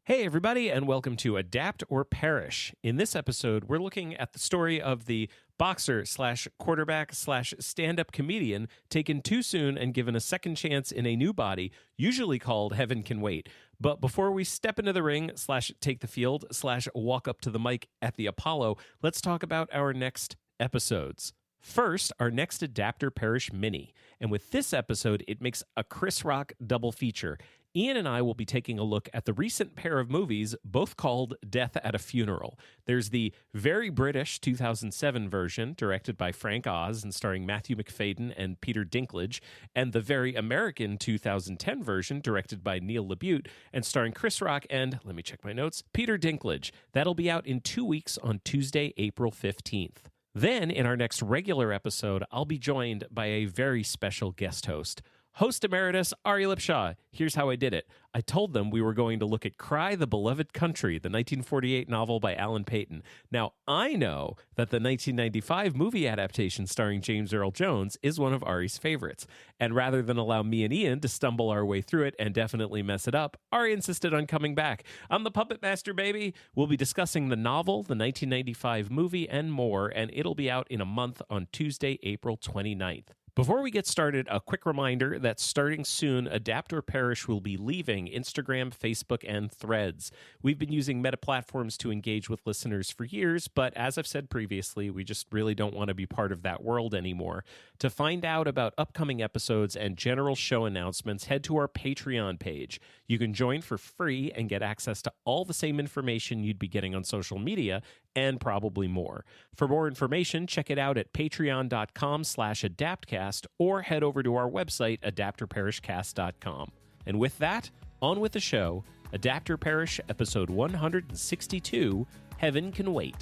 Hey, everybody, and welcome to Adapt or Perish. In this episode, we're looking at the story of the boxer slash quarterback slash stand-up comedian taken too soon and given a second chance in a new body, usually called Heaven Can Wait. But before we step into the ring slash take the field slash walk up to the mic at the Apollo, let's talk about our next episodes. First, our next Adapt or Perish mini. And with this episode, it makes a Chris Rock double feature. Ian and I will be taking a look at the recent pair of movies, both called Death at a Funeral. There's the very British 2007 version, directed by Frank Oz and starring Matthew Macfadyen and Peter Dinklage, and the very American 2010 version, directed by Neil LaBute and starring Chris Rock and, let me check my notes, Peter Dinklage. That'll be out in 2 weeks on Tuesday, April 15th. Then, in our next regular episode, I'll be joined by a very special guest host. Host Emeritus Ari Lipshaw. Here's how I did it. I told them we were going to look at Cry the Beloved Country, the 1948 novel by Alan Paton. Now, I know that the 1995 movie adaptation starring James Earl Jones is one of Ari's favorites. And rather than allow me and Ian to stumble our way through it and definitely mess it up, Ari insisted on coming back. I'm the Puppet Master, baby. We'll be discussing the novel, the 1995 movie, and more, and it'll be out in a month on Tuesday, April 29th. Before we get started, a quick reminder that starting soon, Adapt or Perish will be leaving Instagram, Facebook, and Threads. We've been using meta platforms to engage with listeners for years, but as I've said previously, we just really don't want to be part of that world anymore. To find out about upcoming episodes and general show announcements, head to our Patreon page. You can join for free and get access to all the same information you'd be getting on social media, and probably more. For more information, check it out at patreon.com/adaptcast or head over to our website, adaptorperishcast.com. And with that, on with the show, Adapt or Perish, episode 162, Heaven Can Wait.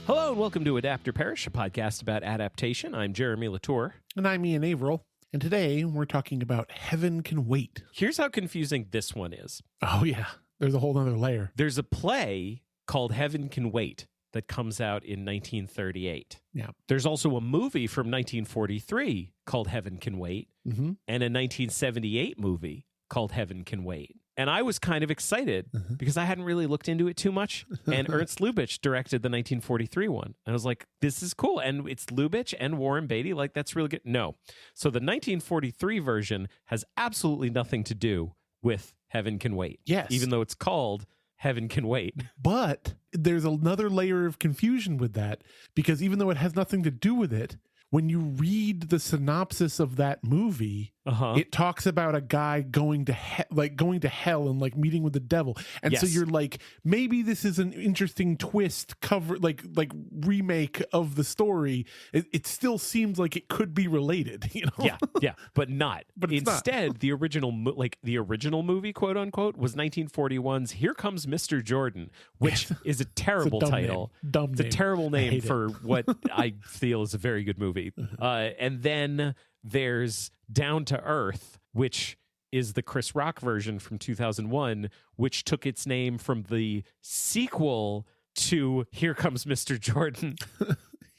Hello and welcome to Adapt or Perish, a podcast about adaptation. I'm Jeremy Latour. And I'm Ian Averill. And today we're talking about Heaven Can Wait. Here's how confusing this one is. Oh, yeah. There's a whole other layer. There's a play called Heaven Can Wait that comes out in 1938. Yeah. There's also a movie from 1943 called Heaven Can Wait, and a 1978 movie called Heaven Can Wait. And I was kind of excited because I hadn't really looked into it too much. And Ernst Lubitsch directed the 1943 one. And I was like, this is cool. And it's Lubitsch and Warren Beatty. Like, that's really good. No. So the 1943 version has absolutely nothing to do with Heaven Can Wait. Yes. Even though it's called Heaven Can Wait. But there's another layer of confusion with that, because even though it has nothing to do with it, when you read the synopsis of that movie, it talks about a guy going to hell and like meeting with the devil. And so you're like, maybe this is an interesting twist like remake of the story. It still seems like it could be related, you know? Yeah, but not. But instead, not. The original movie, quote unquote, was 1941's Here Comes Mr. Jordan, which is a terrible title. It's a terrible name for what I feel is a very good movie. And then there's Down to Earth, which is the Chris Rock version from 2001, which took its name from the sequel to Here Comes Mr. Jordan.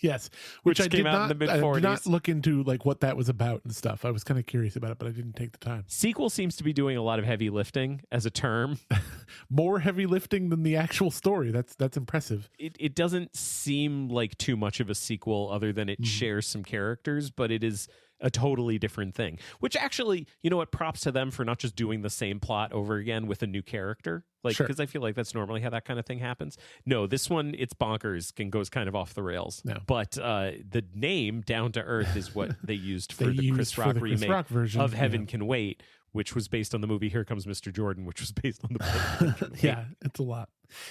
Yes, which I came out in the mid-40s. I did not look into like what that was about and stuff. I was kind of curious about it, but I didn't take the time. Sequel seems to be doing a lot of heavy lifting as a term. More heavy lifting than the actual story. That's impressive. It doesn't seem like too much of a sequel other than it shares some characters, but it is a totally different thing. Which actually, you know what, props to them for not just doing the same plot over again with a new character. Like, because I feel like that's normally how that kind of thing happens. No, this one, it's bonkers and goes kind of off the rails. No. But the name Down to Earth is what they used for the Chris Rock remake version of Heaven Can Wait, which was based on the movie Here Comes Mr. Jordan, which was based on the Yeah, it's a lot.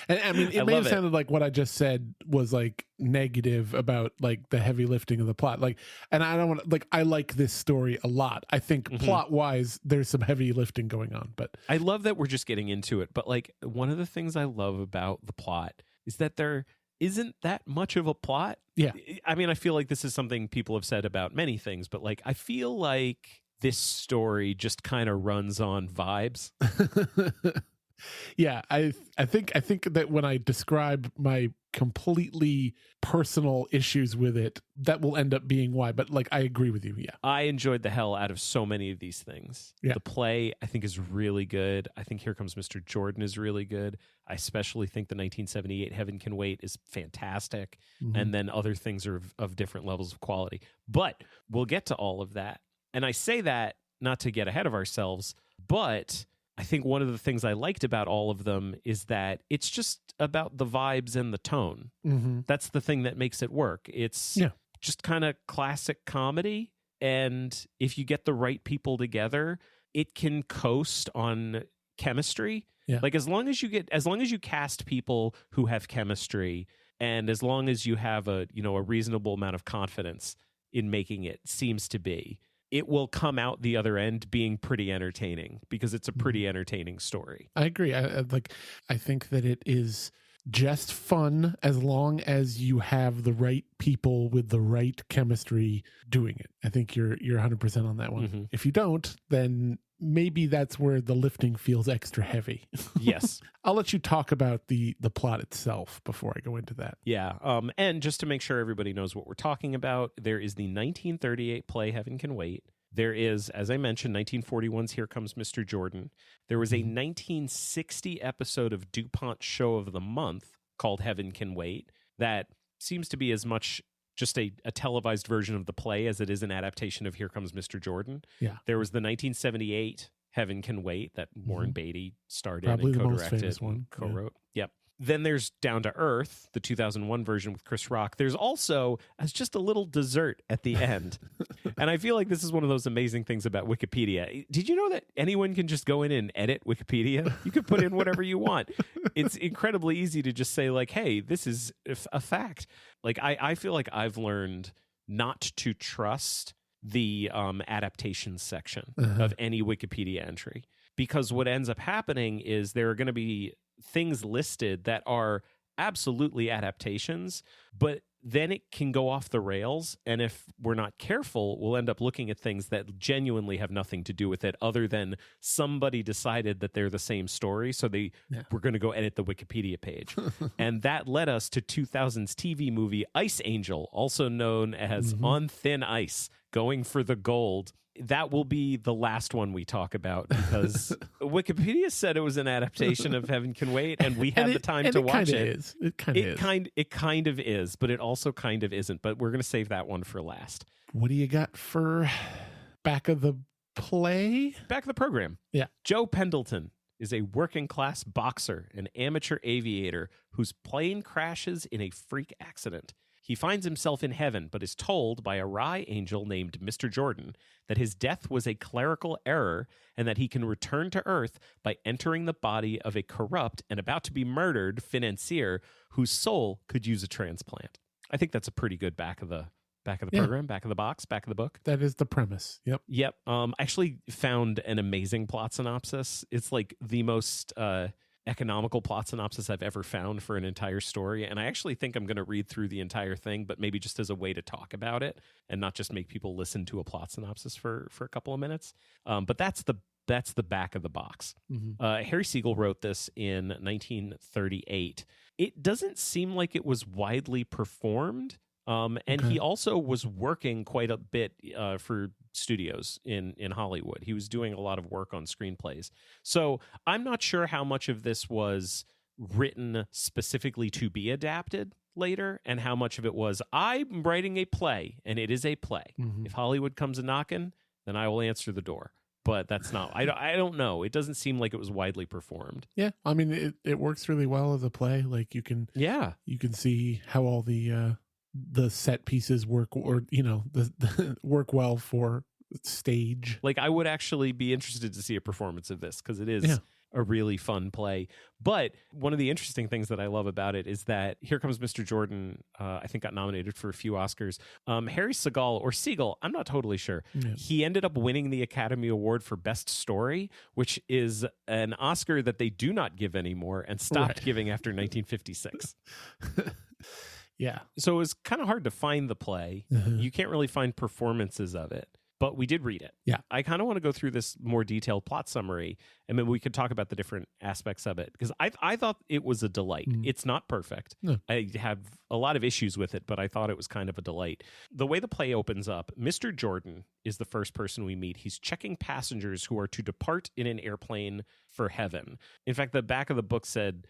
And I mean, it may have sounded like what I just said was like negative about like the heavy lifting of the plot. Like, and I don't want to, like, I like this story a lot. I think plot wise, there's some heavy lifting going on, but I love that we're just getting into it. But like, one of the things I love about the plot is that there isn't that much of a plot. Yeah. I mean, I feel like this is something people have said about many things, but like, I feel like this story just kind of runs on vibes. Yeah, I think that when I describe my completely personal issues with it, that will end up being why. But like, I agree with you. Yeah, I enjoyed the hell out of so many of these things. Yeah. The play, I think, is really good. I think Here Comes Mr. Jordan is really good. I especially think the 1978 Heaven Can Wait is fantastic. Mm-hmm. And then other things are of different levels of quality. But we'll get to all of that. And I say that not to get ahead of ourselves, but I think one of the things I liked about all of them is that it's just about the vibes and the tone. Mm-hmm. That's the thing that makes it work. It's just kind of classic comedy. And if you get the right people together, it can coast on chemistry. Yeah. Like as long as you cast people who have chemistry, and as long as you have a reasonable amount of confidence in making it, seems to be, it will come out the other end being pretty entertaining because it's a pretty entertaining story. I agree. I think that it is just fun as long as you have the right people with the right chemistry doing it. I think you're 100% on that one. Mm-hmm. If you don't, then maybe that's where the lifting feels extra heavy. Yes. I'll let you talk about the plot itself before I go into that. Yeah. And just to make sure everybody knows what we're talking about, there is the 1938 play Heaven Can Wait. There is, as I mentioned, 1941's Here Comes Mr. Jordan. There was a 1960 episode of DuPont Show of the Month called Heaven Can Wait that seems to be as much just a televised version of the play as it is an adaptation of Here Comes Mr. Jordan. Yeah. There was the 1978 Heaven Can Wait that Warren Beatty starred in Probably and the most co-directed famous one. and co-wrote. Yep. Then there's Down to Earth, the 2001 version with Chris Rock. There's also as just a little dessert at the end. And I feel like this is one of those amazing things about Wikipedia. Did you know that anyone can just go in and edit Wikipedia? You can put in whatever you want. It's incredibly easy to just say like, hey, this is a fact. Like I feel like I've learned not to trust the adaptations section of any Wikipedia entry, because what ends up happening is there are going to be things listed that are absolutely adaptations, but then it can go off the rails. And if we're not careful, we'll end up looking at things that genuinely have nothing to do with it other than somebody decided that they're the same story. So we're going to go edit the Wikipedia page. And that led us to 2000's TV movie Ice Angel, also known as On Thin Ice, Going for the Gold. That will be the last one we talk about because Wikipedia said it was an adaptation of Heaven Can Wait, and we had the time to watch it. It kind of is, but it also kind of isn't. But we're going to save that one for last. What do you got for back of the play? Back of the program. Yeah. Joe Pendleton is a working-class boxer, an amateur aviator whose plane crashes in a freak accident. He finds himself in heaven, but is told by a wry angel named Mr. Jordan that his death was a clerical error and that he can return to Earth by entering the body of a corrupt and about to be murdered financier whose soul could use a transplant. I think that's a pretty good back of the program, back of the box, back of the book. That is the premise. Yep. I actually found an amazing plot synopsis. It's like the most economical plot synopsis I've ever found for an entire story, and I actually think I'm going to read through the entire thing, but maybe just as a way to talk about it and not just make people listen to a plot synopsis for a couple of minutes. But that's the back of the box. Harry Segall wrote this in 1938. It doesn't seem like it was widely performed. He also was working quite a bit for studios in Hollywood. He was doing a lot of work on screenplays. So I'm not sure how much of this was written specifically to be adapted later and how much of it was, I'm writing a play and it is a play. If Hollywood comes a-knocking, then I will answer the door. But that's not, I don't know. It doesn't seem like it was widely performed. Yeah. I mean, it works really well as a play. Like you can see how all the set pieces work, or the work well for stage. Like I would actually be interested to see a performance of this because it is a really fun play. But one of the interesting things that I love about it is that Here Comes Mr. Jordan, I think got nominated for a few Oscars. Harry Segall or Segall, I'm not totally sure. He ended up winning the Academy Award for Best Story, which is an Oscar that they do not give anymore and stopped giving after 1956. Yeah. So it was kind of hard to find the play. You can't really find performances of it. but we did read it. Yeah. I kind of want to go through this more detailed plot summary, and then we could talk about the different aspects of it, because I thought it was a delight. It's not perfect. No. I have a lot of issues with it, but I thought it was kind of a delight. The way the play opens up, Mr. Jordan is the first person we meet. He's checking passengers who are to depart in an airplane for heaven. In fact, the back of the book said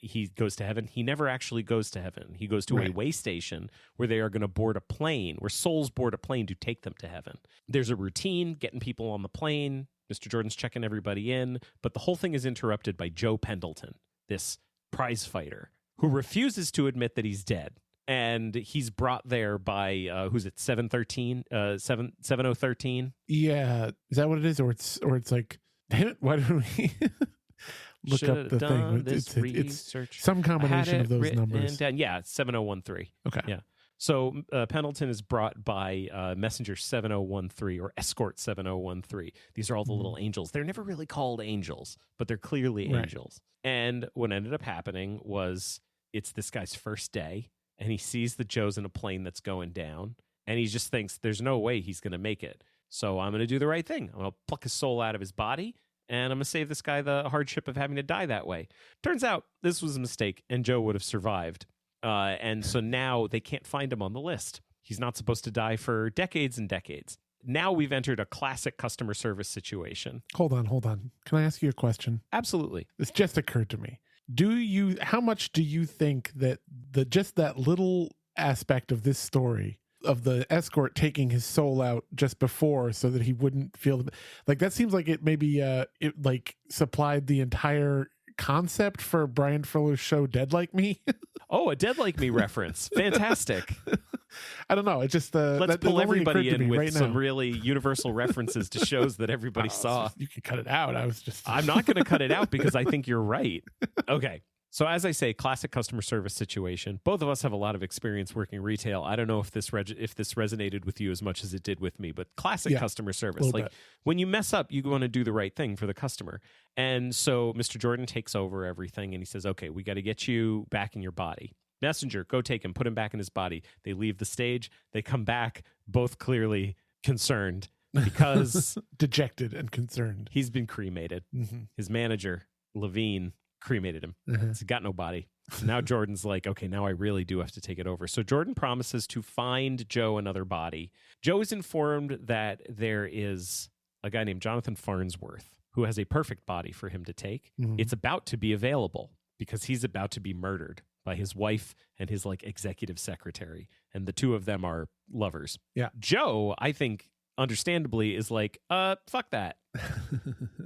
he goes to heaven. He never actually goes to heaven. He goes to a way station where they are going to board a plane, where souls board a plane to take them to heaven. There's a routine, getting people on the plane. Mr. Jordan's checking everybody in, but the whole thing is interrupted by Joe Pendleton, this prize fighter, who refuses to admit that he's dead. And he's brought there by, who's it, 7013? Yeah. Is that what it is? Or it's like, damn it, why don't we look up the thing? It's some combination of those numbers. Yeah, it's 7013. Okay. Yeah. So Pendleton is brought by Messenger 7013 or Escort 7013. These are all the little angels. They're never really called angels, but they're clearly angels. And what ended up happening was it's this guy's first day, and he sees that Joe's in a plane that's going down, and he just thinks there's no way he's going to make it. So I'm going to do the right thing. I'm going to pluck his soul out of his body, and I'm going to save this guy the hardship of having to die that way. Turns out this was a mistake, and Joe would have survived. And so now they can't find him on the list. He's not supposed to die for decades and decades. Now we've entered a classic customer service situation. Hold on. Can I ask you a question? Absolutely. This just occurred to me. How much do you think that just that little aspect of this story of the escort taking his soul out just before so that he wouldn't feel like that seems like it maybe it like supplied the entire concept for Brian Fuller's show Dead Like Me? Oh, a Dead Like Me reference. Fantastic. I don't know. It's just let's pull everybody in with some really universal references to shows that everybody saw. You can cut it out. I'm not going to cut it out because I think you're right. Okay. So as I say, classic customer service situation. Both of us have a lot of experience working retail. I don't know if this resonated with you as much as it did with me, but classic customer service. Like when you mess up, you want to do the right thing for the customer. And so Mr. Jordan takes over everything, and he says, okay, we got to get you back in your body. Messenger, go take him, put him back in his body. They leave the stage. They come back, both clearly concerned because dejected and concerned. He's been cremated. Mm-hmm. His manager, Levy, cremated him. He's got no body. So now Jordan's like, okay, now I really do have to take it over. So Jordan promises to find Joe another body. Joe is informed that there is a guy named Jonathan Farnsworth who has a perfect body for him to take. Mm-hmm. It's about to be available because he's about to be murdered by his wife and his like executive secretary. And the two of them are lovers. Yeah. Joe, I think, understandably, is like, fuck that.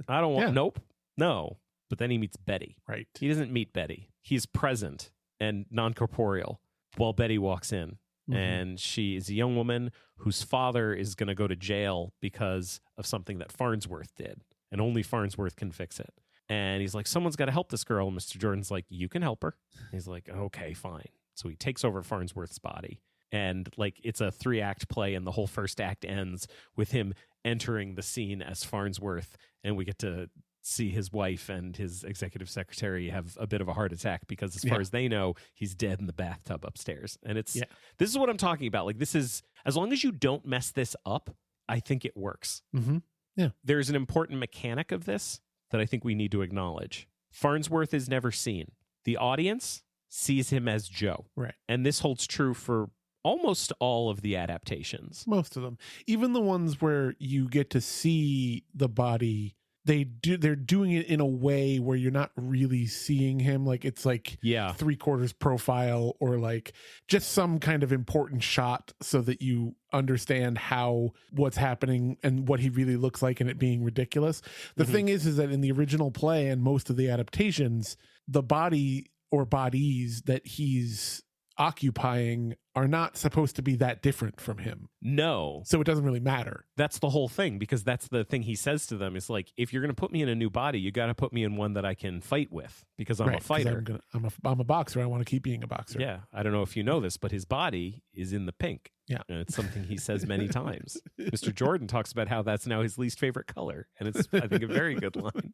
I don't want, nope, no. But then he meets Betty. Right. He doesn't meet Betty. He's present and non-corporeal while Betty walks in. Mm-hmm. And she is a young woman whose father is going to go to jail because of something that Farnsworth did. And only Farnsworth can fix it. And he's like, someone's got to help this girl. And Mr. Jordan's like, you can help her. He's like, okay, fine. So he takes over Farnsworth's body. And like it's a 3-act play, and the whole first act ends with him entering the scene as Farnsworth. And we get to see his wife and his executive secretary have a bit of a heart attack because as far as they know, he's dead in the bathtub upstairs. And it's this is what I'm talking about. Like this is, as long as you don't mess this up, I think it works. Mm-hmm. Yeah. There's an important mechanic of this that I think we need to acknowledge. Farnsworth is never seen. The audience sees him as Joe. Right. And this holds true for almost all of the adaptations. Most of them. Even the ones where you get to see the body, they're doing it in a way where you're not really seeing him. Like it's like 3/4 profile or like just some kind of important shot so that you understand how what's happening and what he really looks like and it being ridiculous. The thing is that in the original play and most of the adaptations, the body or bodies that he's occupying are not supposed to be that different from him. No. So it doesn't really matter. That's the whole thing, because that's the thing he says to them is like, if you're going to put me in a new body, you got to put me in one that I can fight with because I'm a fighter. I'm a boxer. I want to keep being a boxer. Yeah. I don't know if you know this, but his body is in the pink. Yeah. And it's something he says many times. Mr. Jordan talks about how that's now his least favorite color. And it's, I think, a very good line.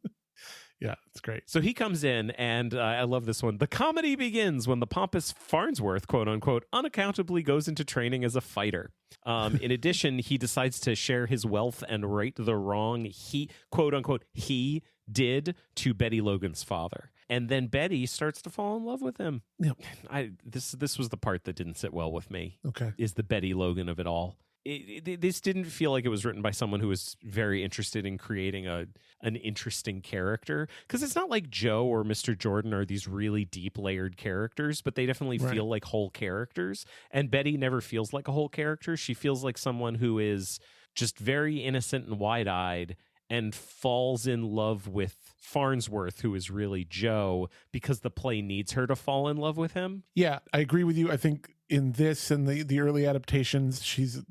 Yeah, it's great. So he comes in, and I love this one. The comedy begins when the pompous Farnsworth, quote unquote, unaccountably goes into training as a fighter. In addition, he decides to share his wealth and right the wrong he, quote unquote, he did to Betty Logan's father. And then Betty starts to fall in love with him. Yep. This was the part that didn't sit well with me. Okay. Is the Betty Logan of it all. This didn't feel like it was written by someone who was very interested in creating an interesting character, because it's not like Joe or Mr. Jordan are these really deep layered characters, but they definitely feel like whole characters. And Betty never feels like a whole character. She feels like someone who is just very innocent and wide-eyed and falls in love with Farnsworth, who is really Joe, because the play needs her to fall in love with him. Yeah, I agree with you. I think in this and the early adaptations, she's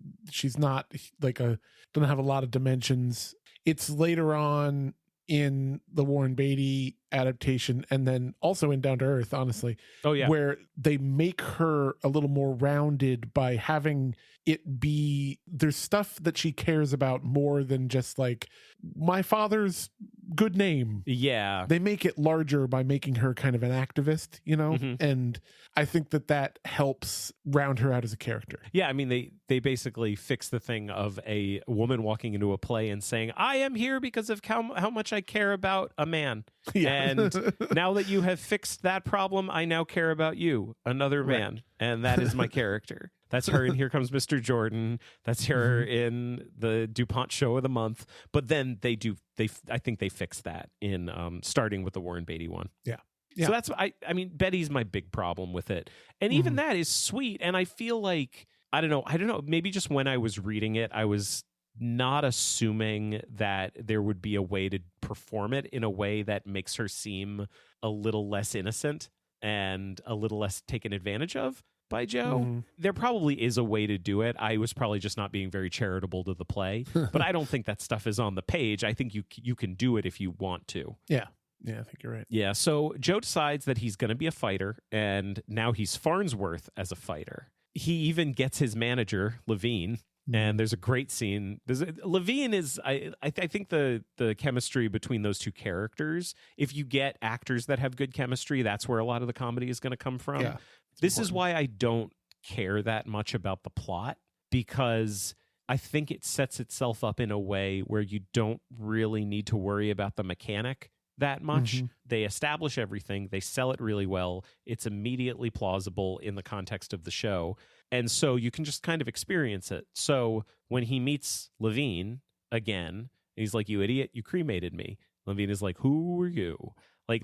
not like doesn't have a lot of dimensions. It's later on in the Warren Beatty adaptation, and then also in Down to Earth, honestly. Oh yeah, where they make her a little more rounded by having it be, there's stuff that she cares about more than just like my father's good name. Yeah, they make it larger by making her kind of an activist, you know. And I think that helps round her out as a character. Yeah, I mean they basically fix the thing of a woman walking into a play and saying, I am here because of how much I care about a man. Yeah. And now that you have fixed that problem, I now care about you, another man. And that is my character. That's her in Here Comes Mr. Jordan. That's her in the DuPont Show of the Month. But then I think they fixed that in starting with the Warren Beatty one. Yeah. So that's, I mean, Betty's my big problem with it. And even that is sweet. And I feel like, I don't know, maybe just when I was reading it, I was not assuming that there would be a way to perform it in a way that makes her seem a little less innocent and a little less taken advantage of by Joe. There probably is a way to do it. I was probably just not being very charitable to the play, but I don't think that stuff is on the page. I think you can do it if you want to. Yeah, I think you're right. Yeah, so Joe decides that he's going to be a fighter, and now he's Farnsworth as a fighter. He even gets his manager, Levine, and there's a great scene. Levine is, I think the chemistry between those two characters, if you get actors that have good chemistry, that's where a lot of the comedy is going to come from. Yeah, this is why I don't care that much about the plot, because I think it sets itself up in a way where you don't really need to worry about the mechanic that much. They establish everything. They sell it really well. It's immediately plausible in the context of the show. And so you can just kind of experience it. So when he meets Levine again, he's like, you idiot, you cremated me. Levine is like, who are you? Like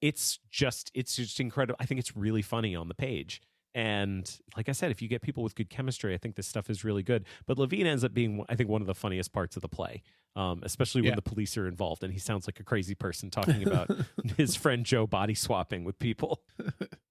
it's just incredible. I think it's really funny on the page. And like I said, if you get people with good chemistry, I think this stuff is really good. But Levine ends up being, I think, one of the funniest parts of the play, especially when the police are involved. And he sounds like a crazy person talking about his friend Joe body swapping with people.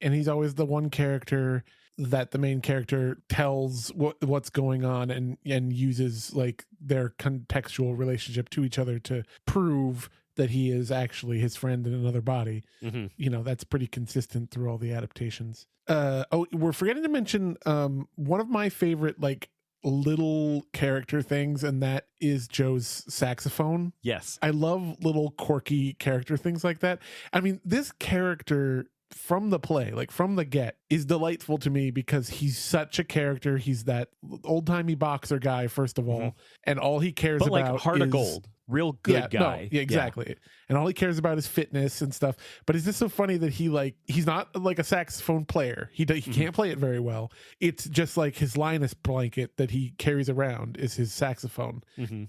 And he's always the one character that the main character tells what's going on and uses like their contextual relationship to each other to prove that he is actually his friend in another body. You know, that's pretty consistent through all the adaptations. We're forgetting to mention one of my favorite like little character things, and that is Joe's saxophone. Yes. I love little quirky character things like that. I mean, this character from the play, like from the get, is delightful to me because he's such a character. He's that old-timey boxer guy, first of all, and all he cares about like heart is of gold. Real good guy. No, exactly. Yeah. And all he cares about is fitness and stuff. But is this so funny that he's not like a saxophone player. He can't play it very well. It's just like his Linus blanket that he carries around is his saxophone.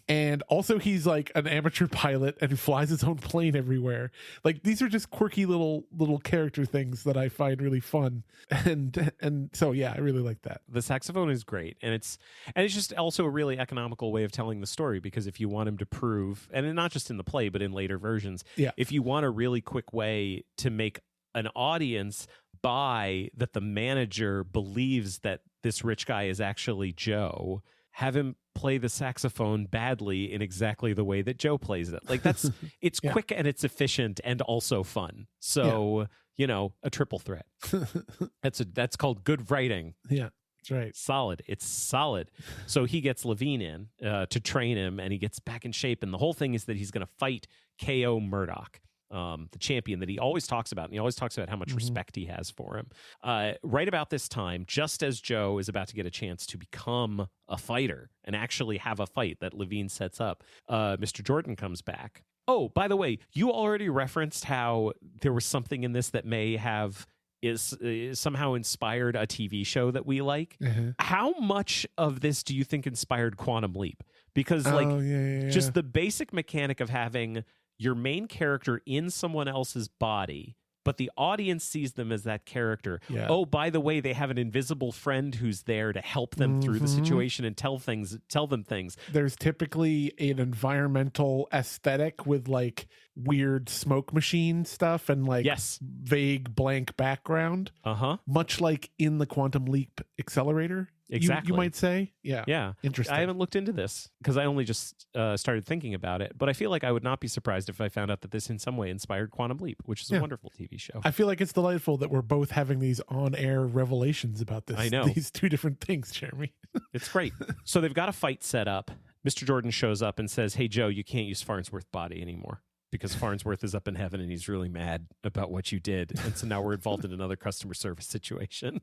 And also he's like an amateur pilot and flies his own plane everywhere. Like these are just quirky little character things that I find really fun. And so yeah, I really like that. The saxophone is great, and it's just also a really economical way of telling the story, because if you want him to prove, and not just in the play but in later versions, if you want a really quick way to make an audience buy that the manager believes that this rich guy is actually Joe, have him play the saxophone badly in exactly the way that Joe plays it. Like it's quick and it's efficient and also fun. So you know, a triple threat. That's called good writing. Yeah. That's right. Solid. It's solid. So he gets Levine in to train him, and he gets back in shape. And the whole thing is that he's going to fight K.O. Murdoch, the champion that he always talks about, and he always talks about how much respect he has for him. Right about this time, just as Joe is about to get a chance to become a fighter and actually have a fight that Levine sets up, Mr. Jordan comes back. Oh, by the way, you already referenced how there was something in this that may have is somehow inspired a TV show that we like. How much of this do you think inspired Quantum Leap? Because just the basic mechanic of having your main character in someone else's body, but the audience sees them as that character. Yeah. Oh, by the way, they have an invisible friend who's there to help them through the situation and tell them things. There's typically an environmental aesthetic with like weird smoke machine stuff and like vague blank background. Much like in the Quantum Leap Accelerator. Exactly. You might say. Yeah. Interesting. I haven't looked into this because I only just started thinking about it. But I feel like I would not be surprised if I found out that this in some way inspired Quantum Leap, which is a wonderful TV show. I feel like it's delightful that we're both having these on-air revelations about this. I know. These two different things, Jeremy. It's great. So they've got a fight set up. Mr. Jordan shows up and says, hey, Joe, you can't use Farnsworth's body anymore because Farnsworth is up in heaven and he's really mad about what you did. And so now we're involved in another customer service situation.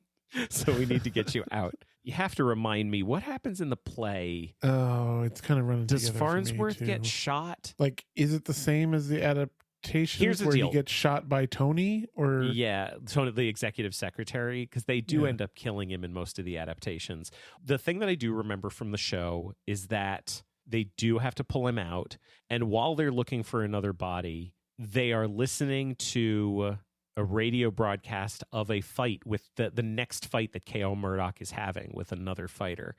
So we need to get you out. You have to remind me, what happens in the play? Oh, it's kind of running Does together Farnsworth for me, get shot? Like, is it the same as the adaptation where he gets shot by Tony? Or yeah, Tony, the executive secretary, because they do end up killing him in most of the adaptations. The thing that I do remember from the show is that they do have to pull him out. And while they're looking for another body, they are listening to a radio broadcast of a fight with the next fight that K.O. Murdoch is having with another fighter.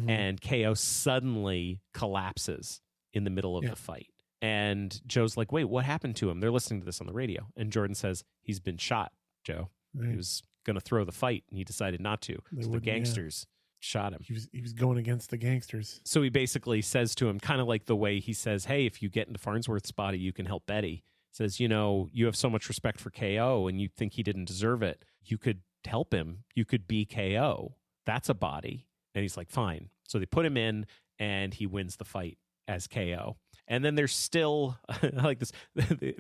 And K.O. suddenly collapses in the middle of the fight. And Joe's like, wait, what happened to him? They're listening to this on the radio. And Jordan says, he's been shot, Joe. He was going to throw the fight, and he decided not to. So the gangsters shot him. He was going against the gangsters. So he basically says to him, kind of like the way he says, hey, if you get into Farnsworth's body, you can help Betty. Says, you know, you have so much respect for KO and you think he didn't deserve it. You could help him. You could be KO. That's a body. And he's like, fine. So they put him in and he wins the fight as KO. And then there's still, I like this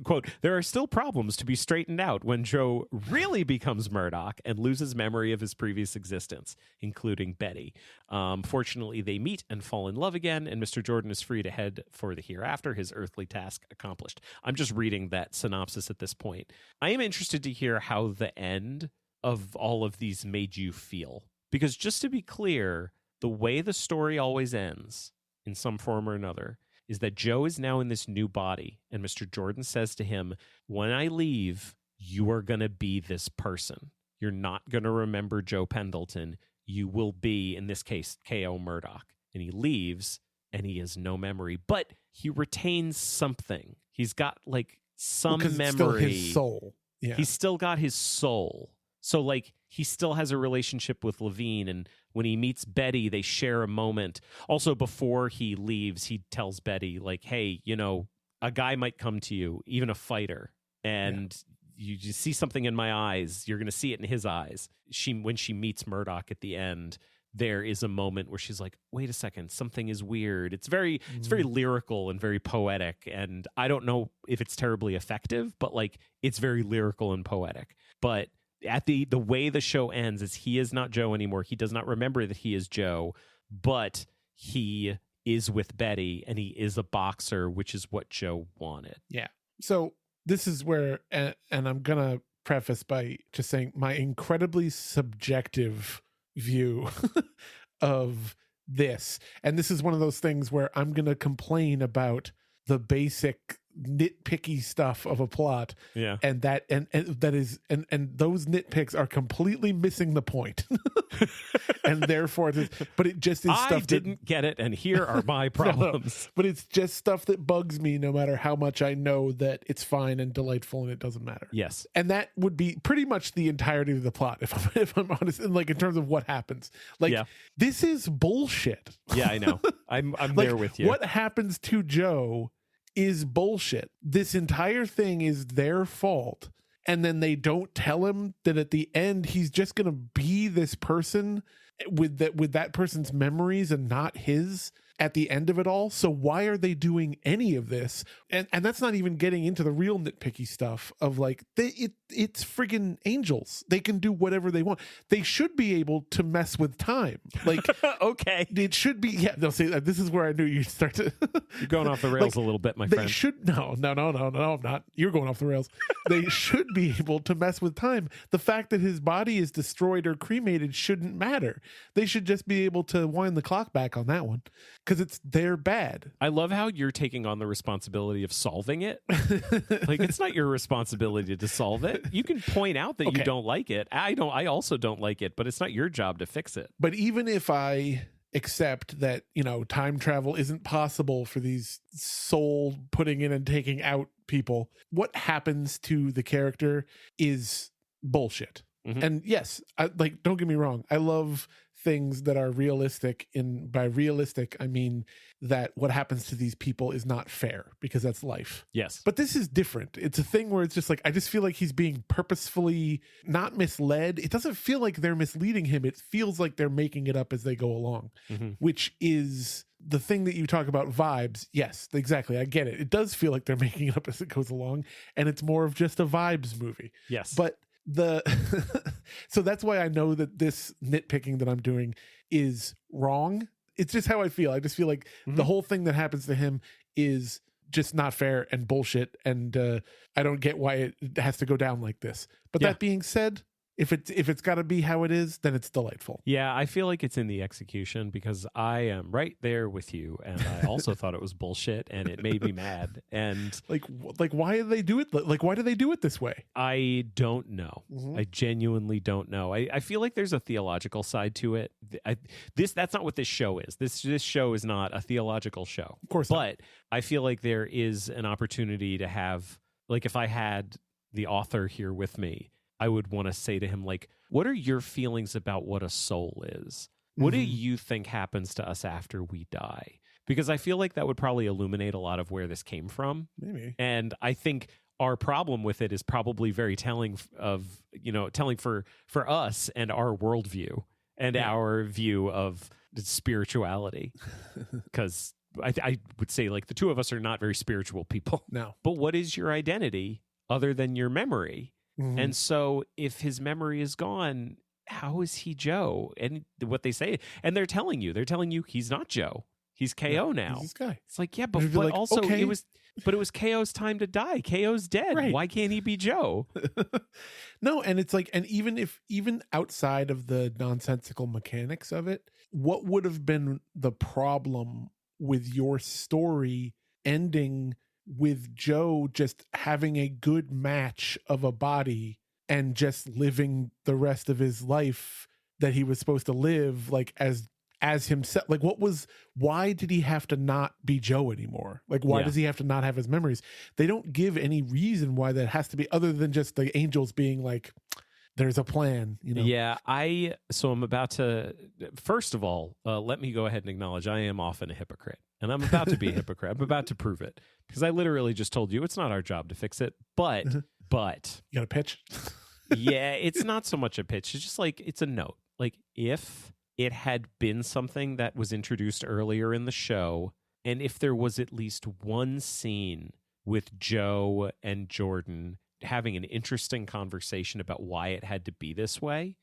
quote, there are still problems to be straightened out when Joe really becomes Murdoch and loses memory of his previous existence, including Betty. Fortunately, they meet and fall in love again, and Mr. Jordan is free to head for the hereafter, his earthly task accomplished. I'm just reading that synopsis at this point. I am interested to hear how the end of all of these made you feel. Because just to be clear, the way the story always ends, in some form or another, is that Joe is now in this new body, and Mr. Jordan says to him, when I leave, you are going to be this person. You're not going to remember Joe Pendleton. You will be, in this case, K.O. Murdoch. And he leaves, and he has no memory, but he retains something. He's got, like, some memory. It's still his soul. Yeah. He's still got his soul. So, like, he still has a relationship with Levine, and when he meets Betty, they share a moment. Also, before he leaves, he tells Betty, like, hey, you know, a guy might come to you, even a fighter, and you see something in my eyes. You're going to see it in his eyes. When she meets Murdoch at the end, there is a moment where she's like, wait a second, something is weird. It's very lyrical and very poetic, and I don't know if it's terribly effective, but, like, it's very lyrical and poetic. But at the way the show ends is he is not Joe anymore. He does not remember that he is Joe, but he is with Betty and he is a boxer, which is what Joe wanted. Yeah. So this is where, and I'm going to preface by just saying my incredibly subjective view of this. And this is one of those things where I'm going to complain about the basic nitpicky stuff of a plot, and that is those nitpicks are completely missing the point. And therefore but it just is stuff I didn't get it, and here are my problems. No, but it's just stuff that bugs me no matter how much I know that it's fine and delightful and it doesn't matter. Yes. And that would be pretty much the entirety of the plot if I'm honest, and like in terms of what happens. Like this is bullshit. Yeah, I know. I'm like, there with you. What happens to Joe is bullshit. This entire thing is their fault. And then they don't tell him that at the end he's just going to be this person with that person's memories and not his. at the end of it all. So why are they doing any of this? And that's not even getting into the real nitpicky stuff of like it's friggin' angels. They can do whatever they want. They should be able to mess with time. Like okay, it should be. Yeah, they'll say that. This is where I knew you'd start to. You're going off the rails a little bit, my friend. They should no. I'm not. You're going off the rails. They should be able to mess with time. The fact that his body is destroyed or cremated shouldn't matter. They should just be able to wind the clock back on that one. Because they're bad. I love how you're taking on the responsibility of solving it. Like, it's not your responsibility to solve it. You can point out that you don't like it. I also don't like it, but it's not your job to fix it. But even if I accept that, time travel isn't possible for these soul putting in and taking out people, what happens to the character is bullshit. Mm-hmm. And yes, don't get me wrong. I love things that are realistic. By realistic, I mean that what happens to these people is not fair because that's life. Yes. But this is different. It's a thing where it's just like, I just feel like he's being purposefully not misled. It doesn't feel like they're misleading him. It feels like they're making it up as they go along, which is the thing that you talk about vibes. Yes, exactly. I get it. It does feel like they're making it up as it goes along. And it's more of just a vibes movie. Yes. But so that's why I know that this nitpicking that I'm doing is wrong. It's just how I feel. I just feel like the whole thing that happens to him is just not fair and bullshit, and I don't get why it has to go down like this. But that being said, if it's got to be how it is, then it's delightful. Yeah, I feel like it's in the execution because I am right there with you, and I also thought it was bullshit, and it made me mad. And like why do they do it? Like why do they do it this way? I don't know. I genuinely don't know. I feel like there's a theological side to it. That's not what this show is. This show is not a theological show, of course. But I feel like there is an opportunity to have, like, if I had the author here with me, I would want to say to him, like, what are your feelings about what a soul is? What do you think happens to us after we die? Because I feel like that would probably illuminate a lot of where this came from. Maybe. And I think our problem with it is probably very telling for us and our worldview and our view of spirituality. Because I would say, like, the two of us are not very spiritual people. No. But what is your identity other than your memory? And so if his memory is gone, how is he Joe? And what they say, and they're telling you he's not Joe. He's KO now. He's this guy. It's like, yeah, but like, also okay. it was KO's time to die. KO's dead. Right. Why can't he be Joe? No, and it's like, and even outside of the nonsensical mechanics of it, what would have been the problem with your story ending with Joe just having a good match of a body and just living the rest of his life that he was supposed to live, like as himself? Like, why did he have to not be Joe anymore? Like, why does he have to not have his memories? They don't give any reason why that has to be, other than just the angels being like, there's a plan, Yeah, so I'm about to, first of all, let me go ahead and acknowledge I am often a hypocrite, and I'm about to be a hypocrite. I'm about to prove it, because I literally just told you it's not our job to fix it, but you got a pitch? Yeah, it's not so much a pitch. It's just like, it's a note. Like, if it had been something that was introduced earlier in the show, and if there was at least one scene with Joe and Jordan having an interesting conversation about why it had to be this way,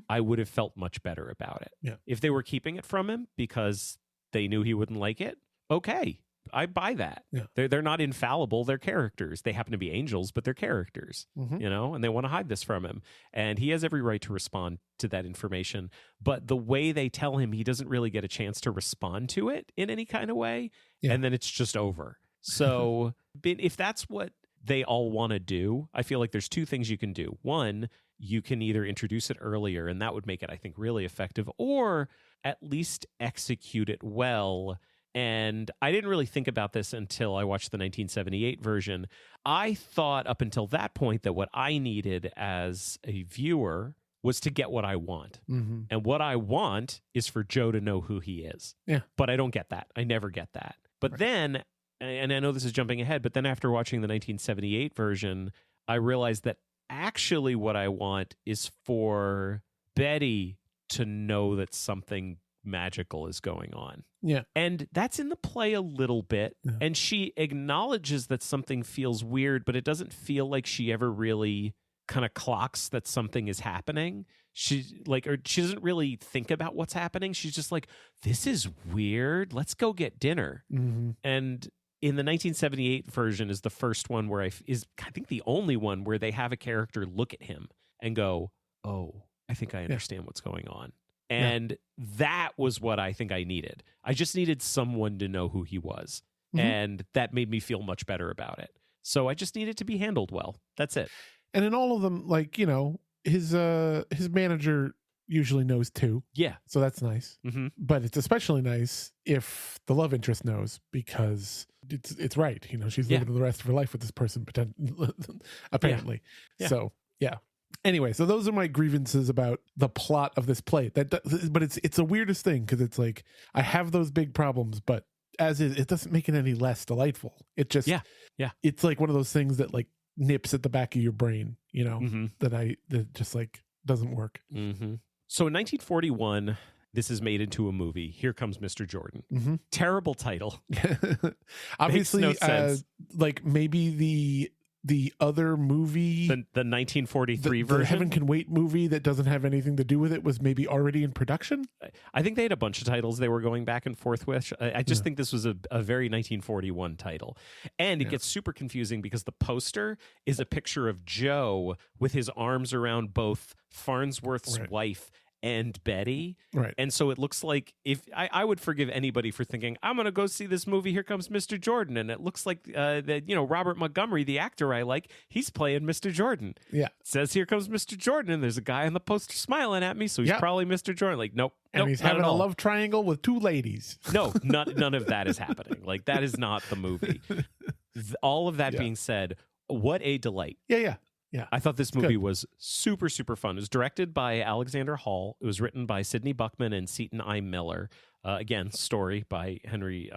I would have felt much better about it. Yeah. If they were keeping it from him because they knew he wouldn't like it, okay, I buy that. Yeah. They're not infallible. They're characters. They happen to be angels, but they're characters, and they want to hide this from him. And he has every right to respond to that information. But the way they tell him, he doesn't really get a chance to respond to it in any kind of way. Yeah. And then it's just over. So if that's what they all want to do, I feel like there's two things you can do. One, you can either introduce it earlier, and that would make it, I think, really effective, or at least execute it well. And I didn't really think about this until I watched the 1978 version. I thought up until that point that what I needed as a viewer was to get what I want. And what I want is for Joe to know who he is. Yeah. But I don't get that. I never get that. But then, and I know this is jumping ahead, but then after watching the 1978 version, I realized that actually what I want is for Betty to know that something magical is going on. Yeah. And that's in the play a little bit. Yeah. And she acknowledges that something feels weird, but it doesn't feel like she ever really kind of clocks that something is happening. She doesn't really think about what's happening. She's just like, this is weird. Let's go get dinner. Mm-hmm. And in the 1978 version is the first one where I think the only one where they have a character look at him and go, oh, I think I understand what's going on. And that was what I think I needed. I just needed someone to know who he was. Mm-hmm. And that made me feel much better about it. So I just needed to be handled well. That's it. And in all of them, like, you know, his manager usually knows too. Yeah. So that's nice. Mm-hmm. But it's especially nice if the love interest knows, because it's right. You know, she's living the rest of her life with this person, apparently. Yeah. So, yeah. Anyway, so those are my grievances about the plot of this play. But it's the weirdest thing, because it's like, I have those big problems, but as is, it doesn't make it any less delightful. It just, it's like one of those things that like nips at the back of your brain, you know, mm-hmm. that just like doesn't work. Mm-hmm. So in 1941, this is made into a movie. Here Comes Mr. Jordan. Mm-hmm. Terrible title. Obviously, makes no sense. Like maybe the other movie, the 1943 version, the Heaven Can Wait movie that doesn't have anything to do with it, was maybe already in production. I think they had a bunch of titles they were going back and forth with. I just think this was a very 1941 title. And it gets super confusing because the poster is a picture of Joe with his arms around both Farnsworth's wife and Betty. Right. And so it looks like, if I would forgive anybody for thinking, I'm going to go see this movie, Here Comes Mr. Jordan. And it looks like that, you know, Robert Montgomery, the actor I like, he's playing Mr. Jordan. Yeah. It says Here Comes Mr. Jordan, and there's a guy on the poster smiling at me, so he's probably Mr. Jordan. Like, nope. And he's having a love triangle with two ladies. No, none of that is happening. Like, that is not the movie. All of that being said, what a delight. Yeah. I thought this movie was super, super fun. It was directed by Alexander Hall. It was written by Sidney Buchman and Seton I. Miller. Again, story by Henry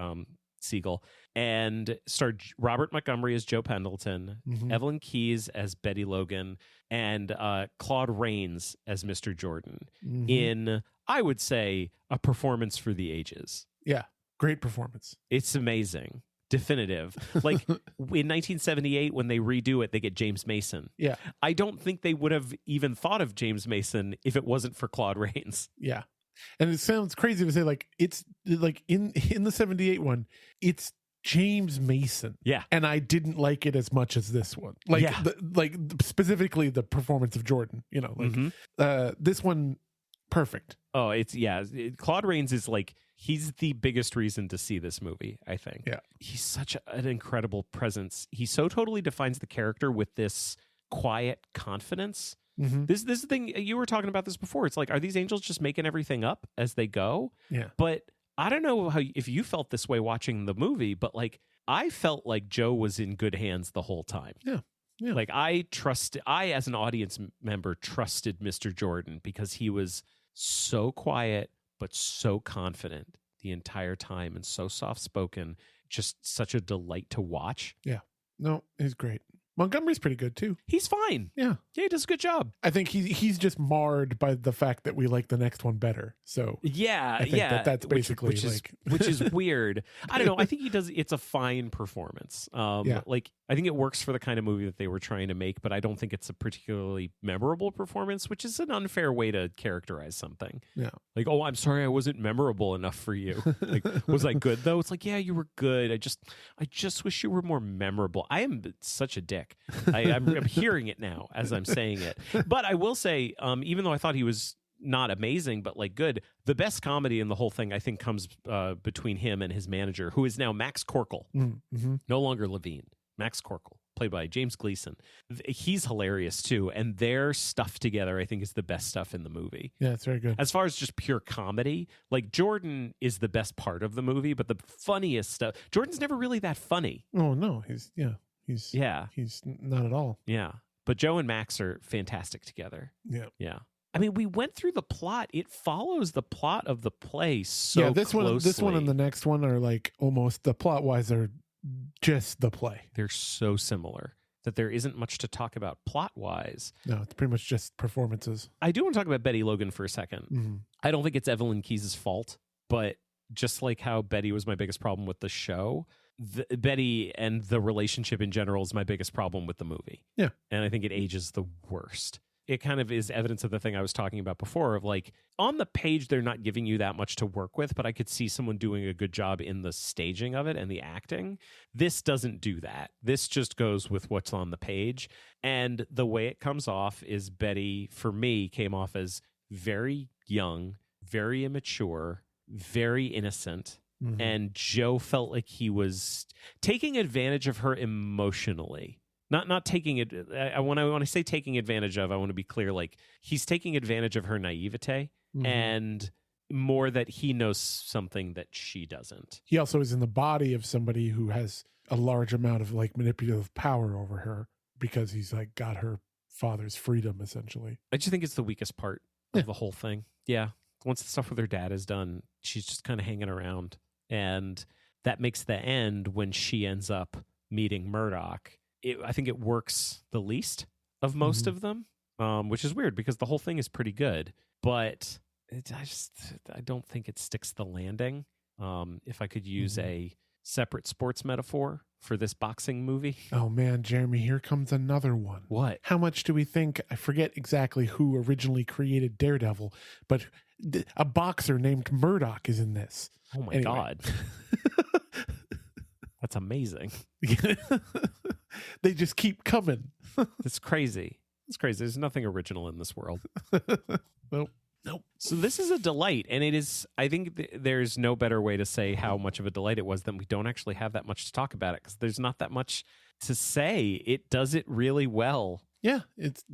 Segall. And starred Robert Montgomery as Joe Pendleton, mm-hmm. Evelyn Keyes as Betty Logan, and Claude Rains as Mr. Jordan. Mm-hmm. In, I would say, a performance for the ages. Yeah, great performance. It's amazing. Definitive. Like in 1978, when they redo it, they get James Mason. Yeah. I don't think they would have even thought of James Mason if it wasn't for Claude Rains. Yeah. And it sounds crazy to say, like, it's like in the 78 one, it's James Mason. Yeah. And I didn't like it as much as this one. Like, specifically the performance of Jordan, you know, like mm-hmm. This one, perfect. Oh, Claude Rains is like, he's the biggest reason to see this movie, I think. Yeah. He's such an incredible presence. He so totally defines the character with this quiet confidence. Mm-hmm. This thing, you were talking about this before. It's like, are these angels just making everything up as they go? Yeah. But I don't know if you felt this way watching the movie, but like, I felt like Joe was in good hands the whole time. Yeah. Yeah. Like I as an audience member, trusted Mr. Jordan because he was so quiet, but so confident the entire time and so soft-spoken. Just such a delight to watch. Yeah. No, he's great. Montgomery's pretty good too. He's fine. Yeah, he does a good job. I think he's just marred by the fact that we like the next one better. So yeah, I think that's basically which is weird. I don't know. I think he does. It's a fine performance. Like I think it works for the kind of movie that they were trying to make, but I don't think it's a particularly memorable performance, which is an unfair way to characterize something. Yeah, like, oh, I'm sorry, I wasn't memorable enough for you. Like, was I good though? It's like, yeah, you were good. I just wish you were more memorable. I am such a dick. I'm hearing it now as I'm saying it. But I will say, even though I thought he was not amazing, but like good, the best comedy in the whole thing, I think, comes between him and his manager, who is now Max Corkle, mm-hmm. no longer Levine. Max Corkle, played by James Gleason. He's hilarious too, and their stuff together, I think, is the best stuff in the movie. Yeah, it's very good. As far as just pure comedy, like Jordan is the best part of the movie, but the funniest stuff, Jordan's never really that funny. Oh no, he's not at all. Yeah. But Joe and Max are fantastic together. Yeah. Yeah. I mean, we went through the plot. It follows the plot of the play so this closely. One and the next one are like almost, the plot wise are just the play. They're so similar. that there isn't much to talk about plot-wise. No, it's pretty much just performances. I do want to talk about Betty Logan for a second. Mm-hmm. I don't think it's Evelyn Keyes' fault, but just like how Betty was my biggest problem with the show, Betty and the relationship in general is my biggest problem with the movie. Yeah. And I think it ages the worst. It kind of is evidence of the thing I was talking about before of like on the page, they're not giving you that much to work with, but I could see someone doing a good job in the staging of it and the acting. This doesn't do that. This just goes with what's on the page. And the way it comes off is Betty, for me, came off as very young, very immature, very innocent. Mm-hmm. And Joe felt like he was taking advantage of her emotionally. Not taking it. When I say taking advantage of, I want to be clear. Like he's taking advantage of her naivete and more that he knows something that she doesn't. He also is in the body of somebody who has a large amount of like manipulative power over her because he's like got her father's freedom essentially. I just think it's the weakest part of the whole thing. Yeah. Once the stuff with her dad is done, she's just kind of hanging around, and that makes the end when she ends up meeting Murdoch. I think it works the least of most of them, which is weird because the whole thing is pretty good, but I don't think it sticks the landing. If I could use a separate sports metaphor for this boxing movie. Oh man, Jeremy, here comes another one. What? How much do we think, I forget exactly who originally created Daredevil, but a boxer named Murdoch is in this. Oh my God. That's amazing. They just keep coming. It's crazy. It's crazy. There's nothing original in this world. Nope. So this is a delight, and it is. I think there's no better way to say how much of a delight it was than we don't actually have that much to talk about it because there's not that much to say. It does it really well. Yeah, it's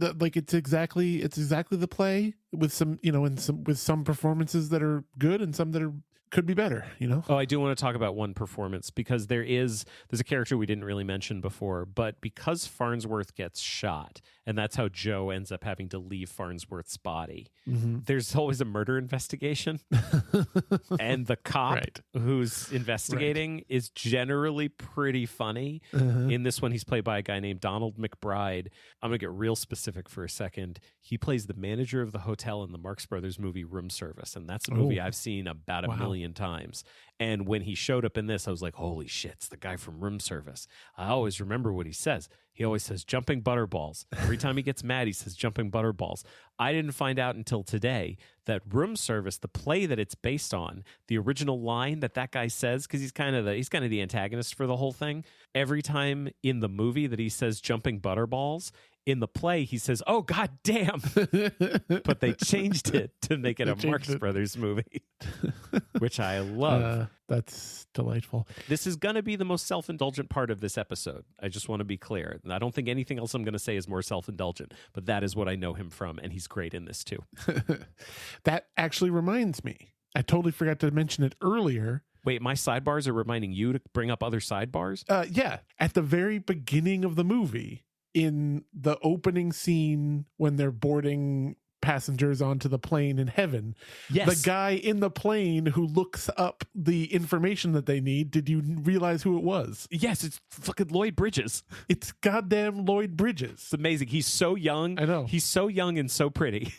exactly the play with some with some performances that are good and some that could be better. Oh, I do want to talk about one performance because there's a character we didn't really mention before, but because Farnsworth gets shot, and that's how Joe ends up having to leave Farnsworth's body. There's always a murder investigation, and the cop who's investigating is generally pretty funny. In this one, he's played by a guy named Donald McBride. I'm gonna get real specific for a second. He plays the manager of the hotel in the Marx Brothers movie Room Service, and that's a movie I've seen about a million times. And when he showed up in this, I was like, holy shit, it's the guy from Room Service. I always remember what he says. He always says jumping butterballs. Every time he gets mad, he says jumping butterballs. I didn't find out until today that Room Service, the play that it's based on, the original line that guy says, because he's kind of the antagonist for the whole thing. Every time in the movie that he says jumping butterballs, in the play, he says, "Oh, God damn." But they changed it to make it a Marx Brothers movie, which I love. That's delightful. This is going to be the most self-indulgent part of this episode. I just want to be clear. And I don't think anything else I'm going to say is more self-indulgent, but that is what I know him from, and he's great in this too. That actually reminds me. I totally forgot to mention it earlier. Wait, my sidebars are reminding you to bring up other sidebars? Yeah. At the very beginning of the movie, in the opening scene when they're boarding passengers onto the plane in heaven, the guy in the plane who looks up the information that they need, did you realize who it was? Yes, it's fucking Lloyd Bridges. It's goddamn Lloyd Bridges. It's amazing. He's so young. I know. He's so young and so pretty.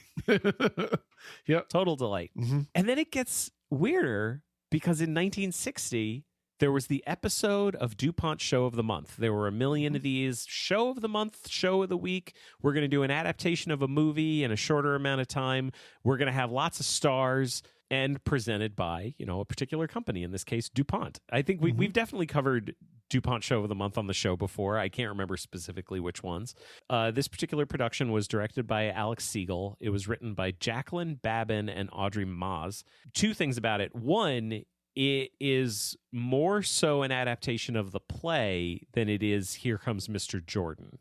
Yep. Total delight. And then it gets weirder because in 1960... there was the episode of DuPont Show of the Month. There were a million of these. Show of the Month, Show of the Week. We're going to do an adaptation of a movie in a shorter amount of time. We're going to have lots of stars and presented by, a particular company, in this case, DuPont. I think we've definitely covered DuPont Show of the Month on the show before. I can't remember specifically which ones. This particular production was directed by Alex Segall. It was written by Jacqueline, Babbin, and Audrey Maas. Two things about it. One, it is more so an adaptation of the play than it is Here Comes Mr. Jordan.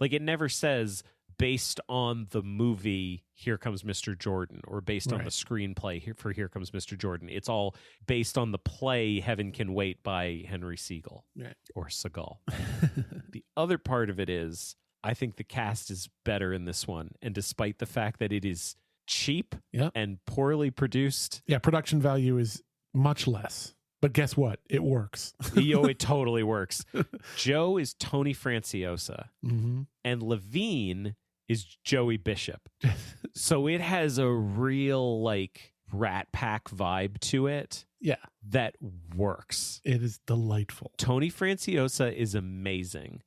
Like, it never says based on the movie Here Comes Mr. Jordan or based on the screenplay for Here Comes Mr. Jordan. It's all based on the play Heaven Can Wait by Henry Segal or Segal. The other part of it is I think the cast is better in this one. And despite the fact that it is cheap and poorly produced. Yeah, production value is much less. But guess what? It works. It totally works. Joe is Tony Franciosa, mm-hmm. and Levine is Joey Bishop. So it has a real like Rat Pack vibe to it. Yeah. That works. It is delightful. Tony Franciosa is amazing.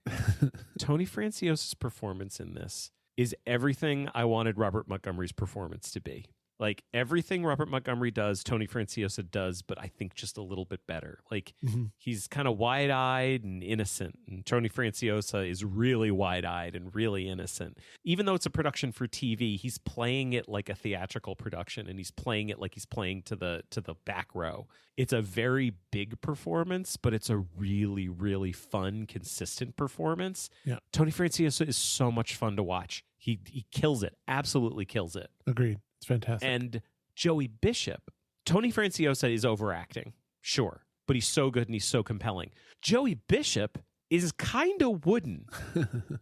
Tony Franciosa's performance in this is everything I wanted Robert Montgomery's performance to be. Like everything Robert Montgomery does, Tony Franciosa does, but I think just a little bit better. Like he's kind of wide-eyed and innocent, and Tony Franciosa is really wide-eyed and really innocent. Even though it's a production for TV, he's playing it like a theatrical production, and he's playing it like he's playing to the back row. It's a very big performance, but it's a really, really fun, consistent performance. Yeah. Tony Franciosa is so much fun to watch. He kills it, absolutely kills it. Agreed. It's fantastic. And Joey Bishop, Tony Franciosa is overacting, sure, but he's so good and he's so compelling. Joey Bishop is kind of wooden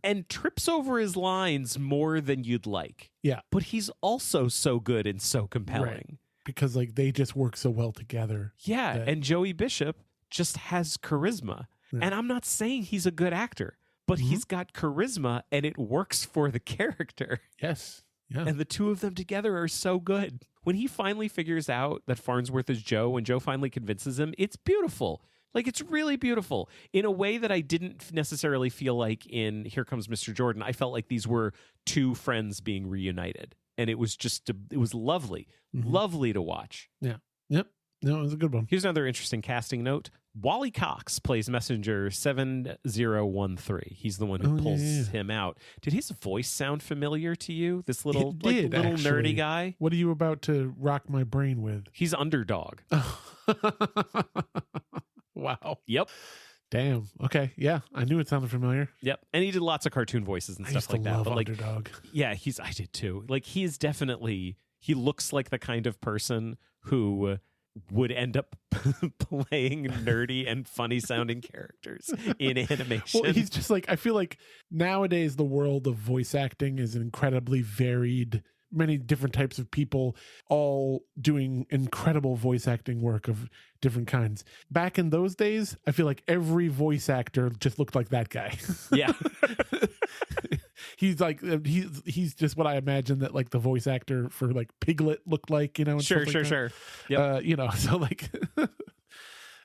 and trips over his lines more than you'd like. Yeah. But he's also so good and so compelling. Right. Because like they just work so well together. Yeah, and Joey Bishop just has charisma. Yeah. And I'm not saying he's a good actor, but he's got charisma and it works for the character. Yes. Yeah. And the two of them together are so good. When he finally figures out that Farnsworth is Joe, when Joe finally convinces him, it's beautiful. Like, it's really beautiful in a way that I didn't necessarily feel like in Here Comes Mr. Jordan. I felt like these were two friends being reunited. And it was just, it was lovely. Lovely to watch. Yeah. Yep. No, it was a good one. Here's another interesting casting note. Wally Cox plays Messenger 7013. He's the one who pulls him out. Did his voice sound familiar to you? This little, little nerdy guy? What are you about to rock my brain with? He's Underdog. Wow. Yep. Damn. Okay. Yeah. I knew it sounded familiar. Yep. And he did lots of cartoon voices and stuff like that. But like Underdog. Yeah, I did too. Like he looks like the kind of person who would end up playing nerdy and funny sounding characters in animation. Well, he's just like, I feel like nowadays the world of voice acting is incredibly varied. Many different types of people all doing incredible voice acting work of different kinds. Back in those days, I feel like every voice actor just looked like that guy. Yeah. He's like, he's just what I imagine that like the voice actor for like Piglet looked like, you know? Sure. Yep. You know, so like,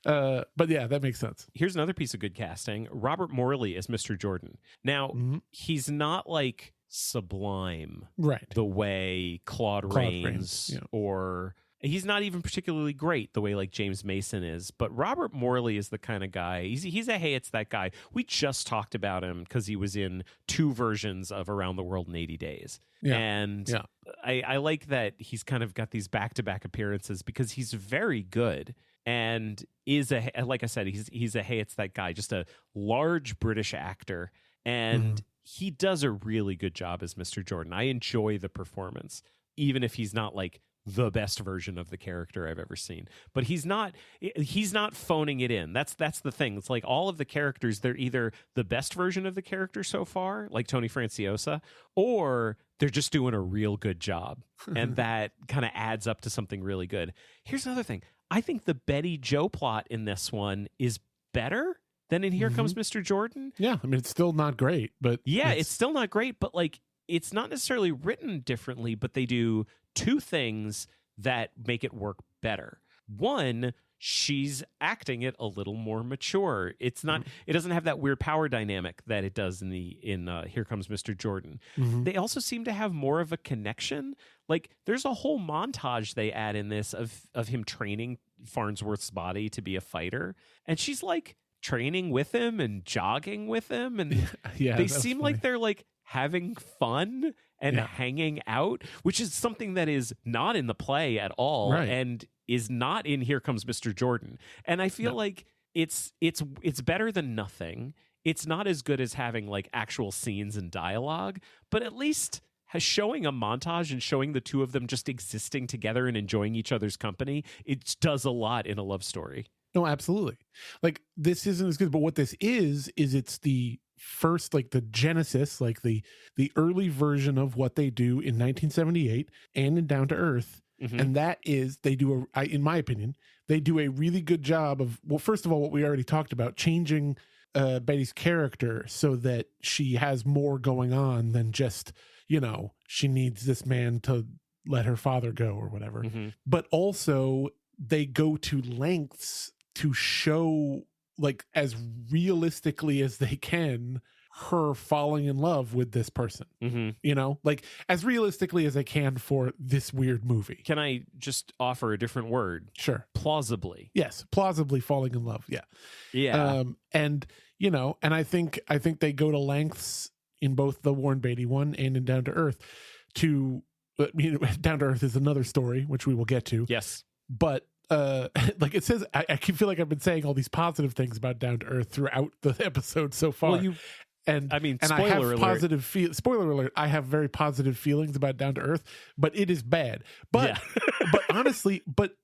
but yeah, that makes sense. Here's another piece of good casting. Robert Morley as Mr. Jordan. Now, he's not like sublime, right? The way Claude Rains yeah. Or he's not even particularly great the way like James Mason is, but Robert Morley is the kind of guy. He's a hey, it's that guy. We just talked about him because he was in 2 versions of Around the World in 80 Days. Yeah. And yeah. I like that he's kind of got these back-to-back appearances because he's very good and is like I said, he's a hey, it's that guy, just a large British actor. And he does a really good job as Mr. Jordan. I enjoy the performance, even if he's not like the best version of the character I've ever seen. But he's not phoning it in. That's the thing. It's like all of the characters, they're either the best version of the character so far, like Tony Franciosa, or they're just doing a real good job. And that kind of adds up to something really good. Here's another thing. I think the Betty Joe plot in this one is better than in Here Comes Mr. Jordan. Yeah, I mean, it's still not great, but... Yeah, it's still not great, but like, it's not necessarily written differently, but they do 2 things that make it work better. One, she's acting it a little more mature. It's not, it doesn't have that weird power dynamic that it does in Here Comes Mr. Jordan. They also seem to have more of a connection. Like, there's a whole montage they add in this of him training Farnsworth's body to be a fighter. And she's like, training with him and jogging with him, and they seem like they're like having fun and hanging out, which is something that is not in the play at all, and is not in Here Comes Mr. Jordan. And I feel like it's better than nothing. It's not as good as having like actual scenes and dialogue, but at least showing a montage and showing the 2 of them just existing together and enjoying each other's company, it does a lot in a love story. No, absolutely. Like, this isn't as good, but what this is it's the first, like the genesis, like the early version of what they do in 1978 and in Down to Earth And that is, in my opinion, they do a really good job of, well, first of all, what we already talked about, changing Betty's character so that she has more going on than just, she needs this man to let her father go or whatever. But also they go to lengths to show, like, as realistically as they can, her falling in love with this person, like as realistically as I can for this weird movie. Can I just offer a different word? Sure. Plausibly. Yes. Plausibly falling in love. Yeah. Yeah. And I think they go to lengths in both the Warren Beatty one and in Down to Earth Down to Earth is another story, which we will get to. Yes. But like it says, I feel like I've been saying all these positive things about Down to Earth throughout the episode so far. Well, I have spoiler alert, I have very positive feelings about Down to Earth, but it is bad. But but honestly, but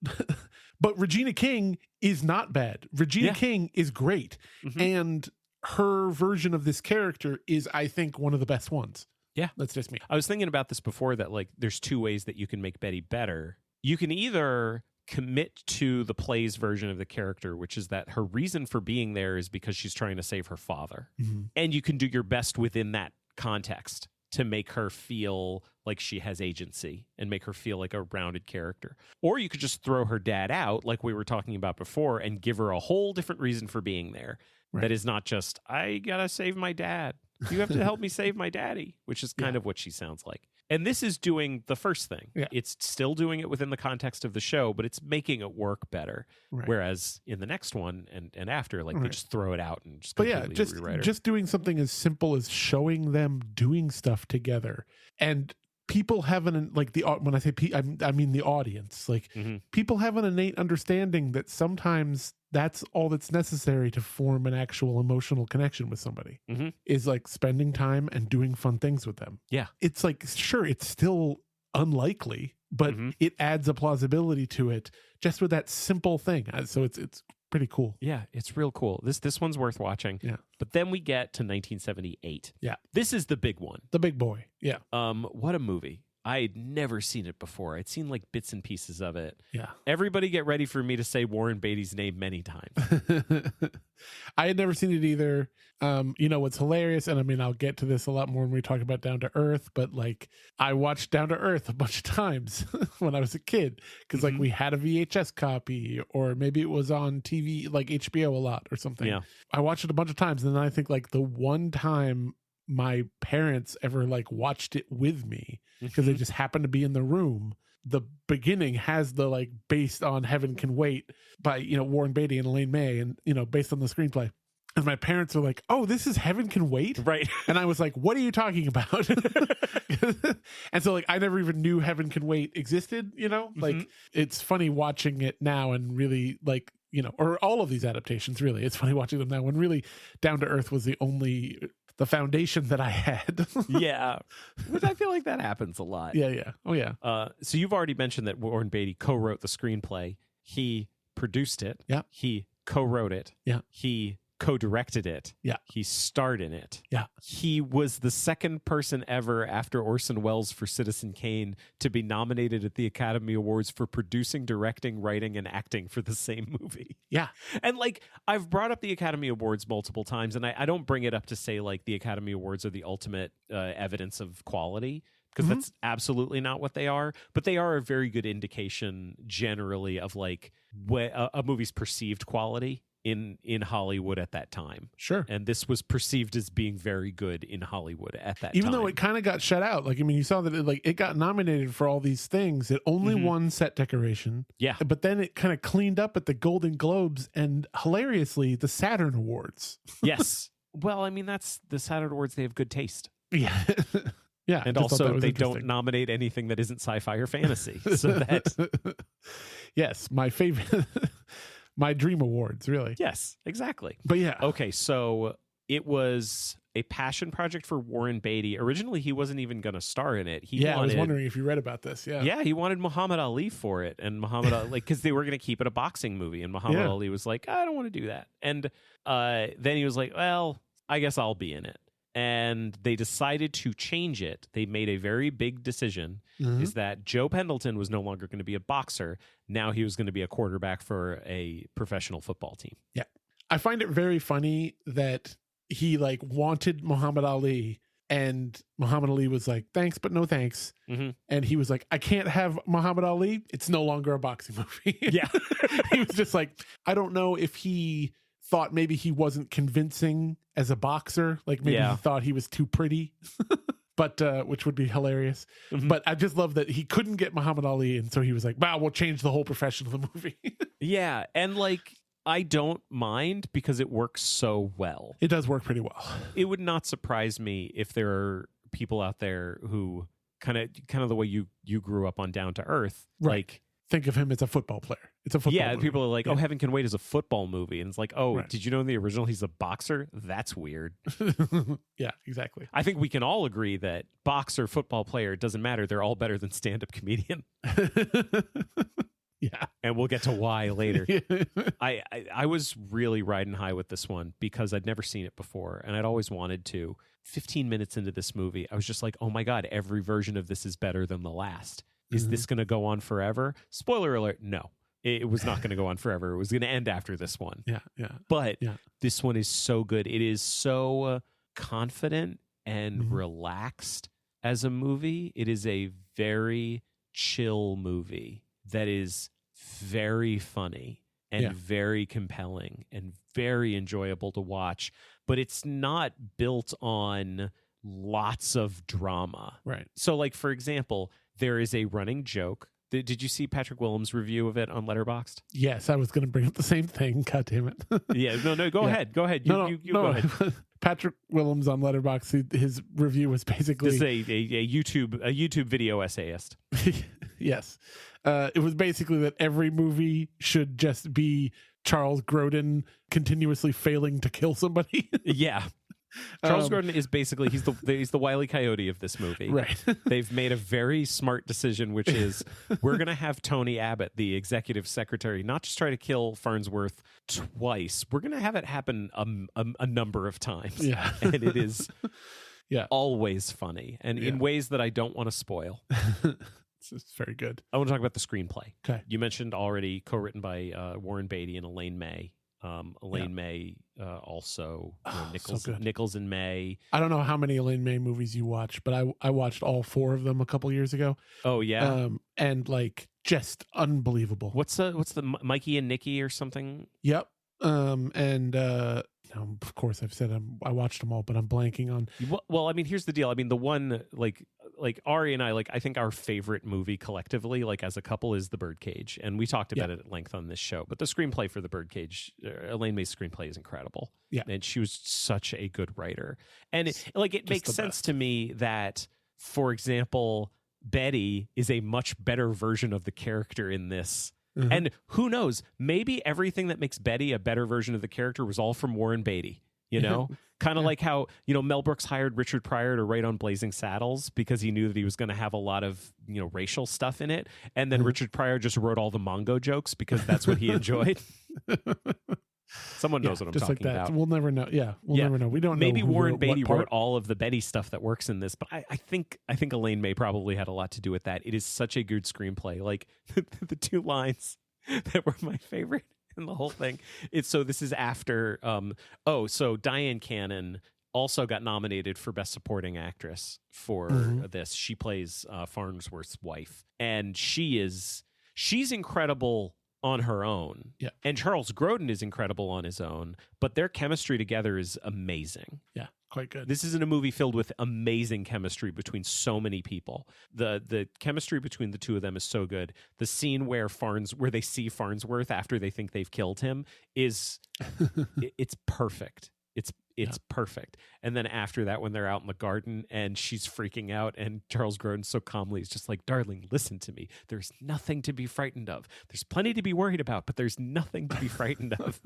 Regina King is not bad. Regina King is great. And her version of this character is, I think, one of the best ones. Yeah. That's just me. I was thinking about this before, that like there's two ways that you can make Betty better. You can either commit to the play's version of the character, which is that her reason for being there is because she's trying to save her father. And you can do your best within that context to make her feel like she has agency and make her feel like a rounded character. Or you could just throw her dad out, like we were talking about before, and give her a whole different reason for being there. Right. That is not just, I gotta save my dad. You have to help me save my daddy, which is kind of what she sounds like. And this is doing the first thing. Yeah. It's still doing it within the context of the show, but it's making it work better. Right. Whereas in the next one and after, like they just throw it out and just completely rewrite it. Just doing something as simple as showing them doing stuff together. And people have when I say I mean the audience. Like people have an innate understanding that sometimes that's all that's necessary to form an actual emotional connection with somebody, is like spending time and doing fun things with them. Yeah. It's like, sure, it's still unlikely, but it adds a plausibility to it just with that simple thing. So it's pretty cool. Yeah, it's real cool. This one's worth watching. Yeah. But then we get to 1978. Yeah. This is the big one. The big boy. Yeah. What a movie. I had never seen it before. I'd seen like bits and pieces of it. Yeah. Everybody get ready for me to say Warren Beatty's name many times. I had never seen it either. What's hilarious, and I mean, I'll get to this a lot more when we talk about Down to Earth, but like I watched Down to Earth a bunch of times when I was a kid because like we had a VHS copy, or maybe it was on TV, like HBO a lot or something. Yeah. I watched it a bunch of times, and then I think like the one time my parents ever like watched it with me because they just happened to be in the room. The beginning has the like based on Heaven Can Wait by, Warren Beatty and Elaine May, and, based on the screenplay. And my parents are like, oh, this is Heaven Can Wait? Right. And I was like, what are you talking about? And so like, I never even knew Heaven Can Wait existed, like it's funny watching it now and really like, or all of these adaptations, really. It's funny watching them now when really Down to Earth was the foundation that I had. Yeah. Which I feel like that happens a lot. Yeah. Oh, yeah. So you've already mentioned that Warren Beatty co-wrote the screenplay. He produced it. Yeah. He co-wrote it. Yeah. He co-directed it. Yeah. He starred in it. Yeah. He was the second person ever after Orson Welles for Citizen Kane to be nominated at the Academy Awards for producing, directing, writing, and acting for the same movie. Yeah. And like, I've brought up the Academy Awards multiple times, and I don't bring it up to say like the Academy Awards are the ultimate evidence of quality, because that's absolutely not what they are. But they are a very good indication generally of like a movie's perceived quality in Hollywood at that time. Sure. And this was perceived as being very good in Hollywood at that time. Even though it kind of got shut out. Like, I mean, you saw that it got nominated for all these things. It only won set decoration. Yeah. But then it kind of cleaned up at the Golden Globes and hilariously the Saturn Awards. Yes. Well, I mean, that's the Saturn Awards. They have good taste. Yeah. Yeah. And also they don't nominate anything that isn't sci-fi or fantasy. So that. Yes. My favorite. My dream awards, really. Yes, exactly. But yeah. Okay, so it was a passion project for Warren Beatty. Originally, he wasn't even going to star in it. I was wondering if you read about this. Yeah. Yeah, he wanted Muhammad Ali for it. And Muhammad Ali, because they were going to keep it a boxing movie. And Muhammad Ali was like, I don't want to do that. And then he was like, well, I guess I'll be in it. and they decided to change it. They made a very big decision, is that Joe Pendleton was no longer going to be a boxer. Now he was going to be a quarterback for a professional football team. Yeah. I find it very funny that he like wanted Muhammad Ali, and Muhammad Ali was like, thanks, but no thanks. And he was like, I can't have Muhammad Ali. It's no longer a boxing movie. Yeah. He was just like, I don't know if he thought maybe he wasn't convincing as a boxer. Like maybe he thought he was too pretty, but which would be hilarious. But I just love that he couldn't get Muhammad Ali. And so he was like, wow, we'll change the whole profession of the movie. Yeah. And like, I don't mind because it works so well. It does work pretty well. It would not surprise me if there are people out there who kind of the way you grew up on Down to Earth. Right. Like, think of him as a football player. It's a football movie. People are like, oh, Heaven Can Wait is a football movie. And it's like, oh, did you know in the original he's a boxer? That's weird. Yeah, exactly. I think we can all agree that boxer, football player, it doesn't matter. They're all better than stand-up comedian. Yeah. And we'll get to why later. I was really riding high with this one because I'd never seen it before and I'd always wanted to. 15 minutes into this movie, I was just like, oh my God, every version of this is better than the last. Is this going to go on forever? Spoiler alert, no. It was not going to go on forever. It was going to end after this one. Yeah. But this one is so good. It is so confident and relaxed as a movie. It is a very chill movie that is very funny and very compelling and very enjoyable to watch. But it's not built on lots of drama. Right. So, like, for example, there is a running joke. Did you see Patrick Willem's review of it on Letterboxd? Yes, I was going to bring up the same thing. God damn it. No, go ahead. Go ahead. You go ahead. Patrick Willem's on Letterboxd, his review was basically... This is a YouTube video essayist. Yes. It was basically that every movie should just be Charles Grodin continuously failing to kill somebody. Yeah. Charles Grodin is basically he's the Wile E. Coyote of this movie. Right. They've made a very smart decision, which is we're going to have Tony Abbott, the executive secretary, not just try to kill Farnsworth twice. We're going to have it happen a number of times. Yeah. And it is always funny and in ways that I don't want to spoil. It's very good. I want to talk about the screenplay. Okay. You mentioned already co-written by Warren Beatty and Elaine May. Elaine May also Nichols and May. I don't know how many Elaine May movies you watch, but I watched all 4 of them a couple years ago. Oh yeah, and like just unbelievable. What's the Mikey and Nikki or something? Yep. Of course I've said I watched them all, but I'm blanking on. Well, I mean, here's the deal. I mean, the one like Ari and I think our favorite movie collectively, like as a couple, is The Birdcage, and we talked about it at length on this show. But the screenplay for The Birdcage, Elaine May's screenplay is incredible. Yeah, and she was such a good writer, and it makes sense to me that, for example, Betty is a much better version of the character in this. Mm-hmm. And who knows, maybe everything that makes Betty a better version of the character was all from Warren Beatty, you know? Kind of like how, Mel Brooks hired Richard Pryor to write on Blazing Saddles because he knew that he was going to have a lot of, racial stuff in it. And then Richard Pryor just wrote all the Mongo jokes because that's what he enjoyed. Someone knows what I'm talking about. We'll never know. Yeah, we'll never know. We don't know. Maybe Warren Beatty wrote all of the Betty stuff that works in this, but I think Elaine May probably had a lot to do with that. It is such a good screenplay. Like the 2 lines that were my favorite in the whole thing. This is after so Dyan Cannon also got nominated for Best Supporting Actress for this. She plays Farnsworth's wife, and she's incredible on her own. Yeah. And Charles Grodin is incredible on his own, but their chemistry together is amazing. Yeah, quite good. This isn't a movie filled with amazing chemistry between so many people. The chemistry between the 2 of them is so good. The scene where they see Farnsworth after they think they've killed him is it's perfect. It's perfect. And then after that, when they're out in the garden and she's freaking out and Charles Grodin so calmly is just like, darling, listen to me. There's nothing to be frightened of. There's plenty to be worried about, but there's nothing to be frightened of.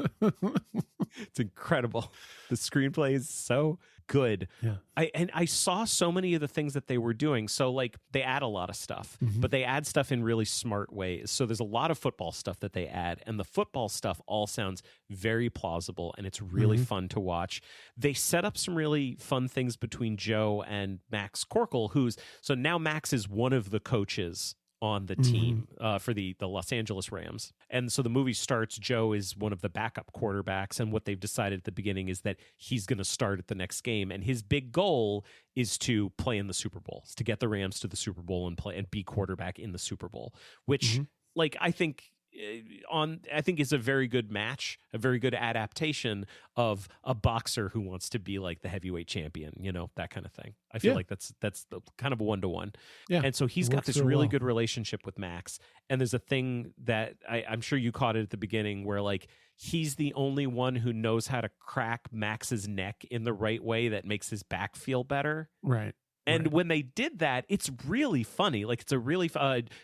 It's incredible. The screenplay is so good. Yeah. I saw so many of the things that they were doing. So like they add a lot of stuff, but they add stuff in really smart ways. So there's a lot of football stuff that they add, and the football stuff all sounds very plausible, and it's really fun to watch. They set up some really fun things between Joe and Max Corkle, so now Max is one of the coaches on the team for the Los Angeles Rams. And so the movie starts, Joe is one of the backup quarterbacks, and what they've decided at the beginning is that he's going to start at the next game, and his big goal is to play in the Super Bowl, to get the Rams to the Super Bowl and play and be quarterback in the Super Bowl, which like I think is a very good match, a very good adaptation of a boxer who wants to be like the heavyweight champion, that kind of thing. I feel like that's the kind of a 1-to-1. Yeah. And so he's got this really good relationship with Max. And there's a thing that I'm sure you caught it at the beginning where like he's the only one who knows how to crack Max's neck in the right way that makes his back feel better. Right. And when they did that, it's really funny. Like it's a really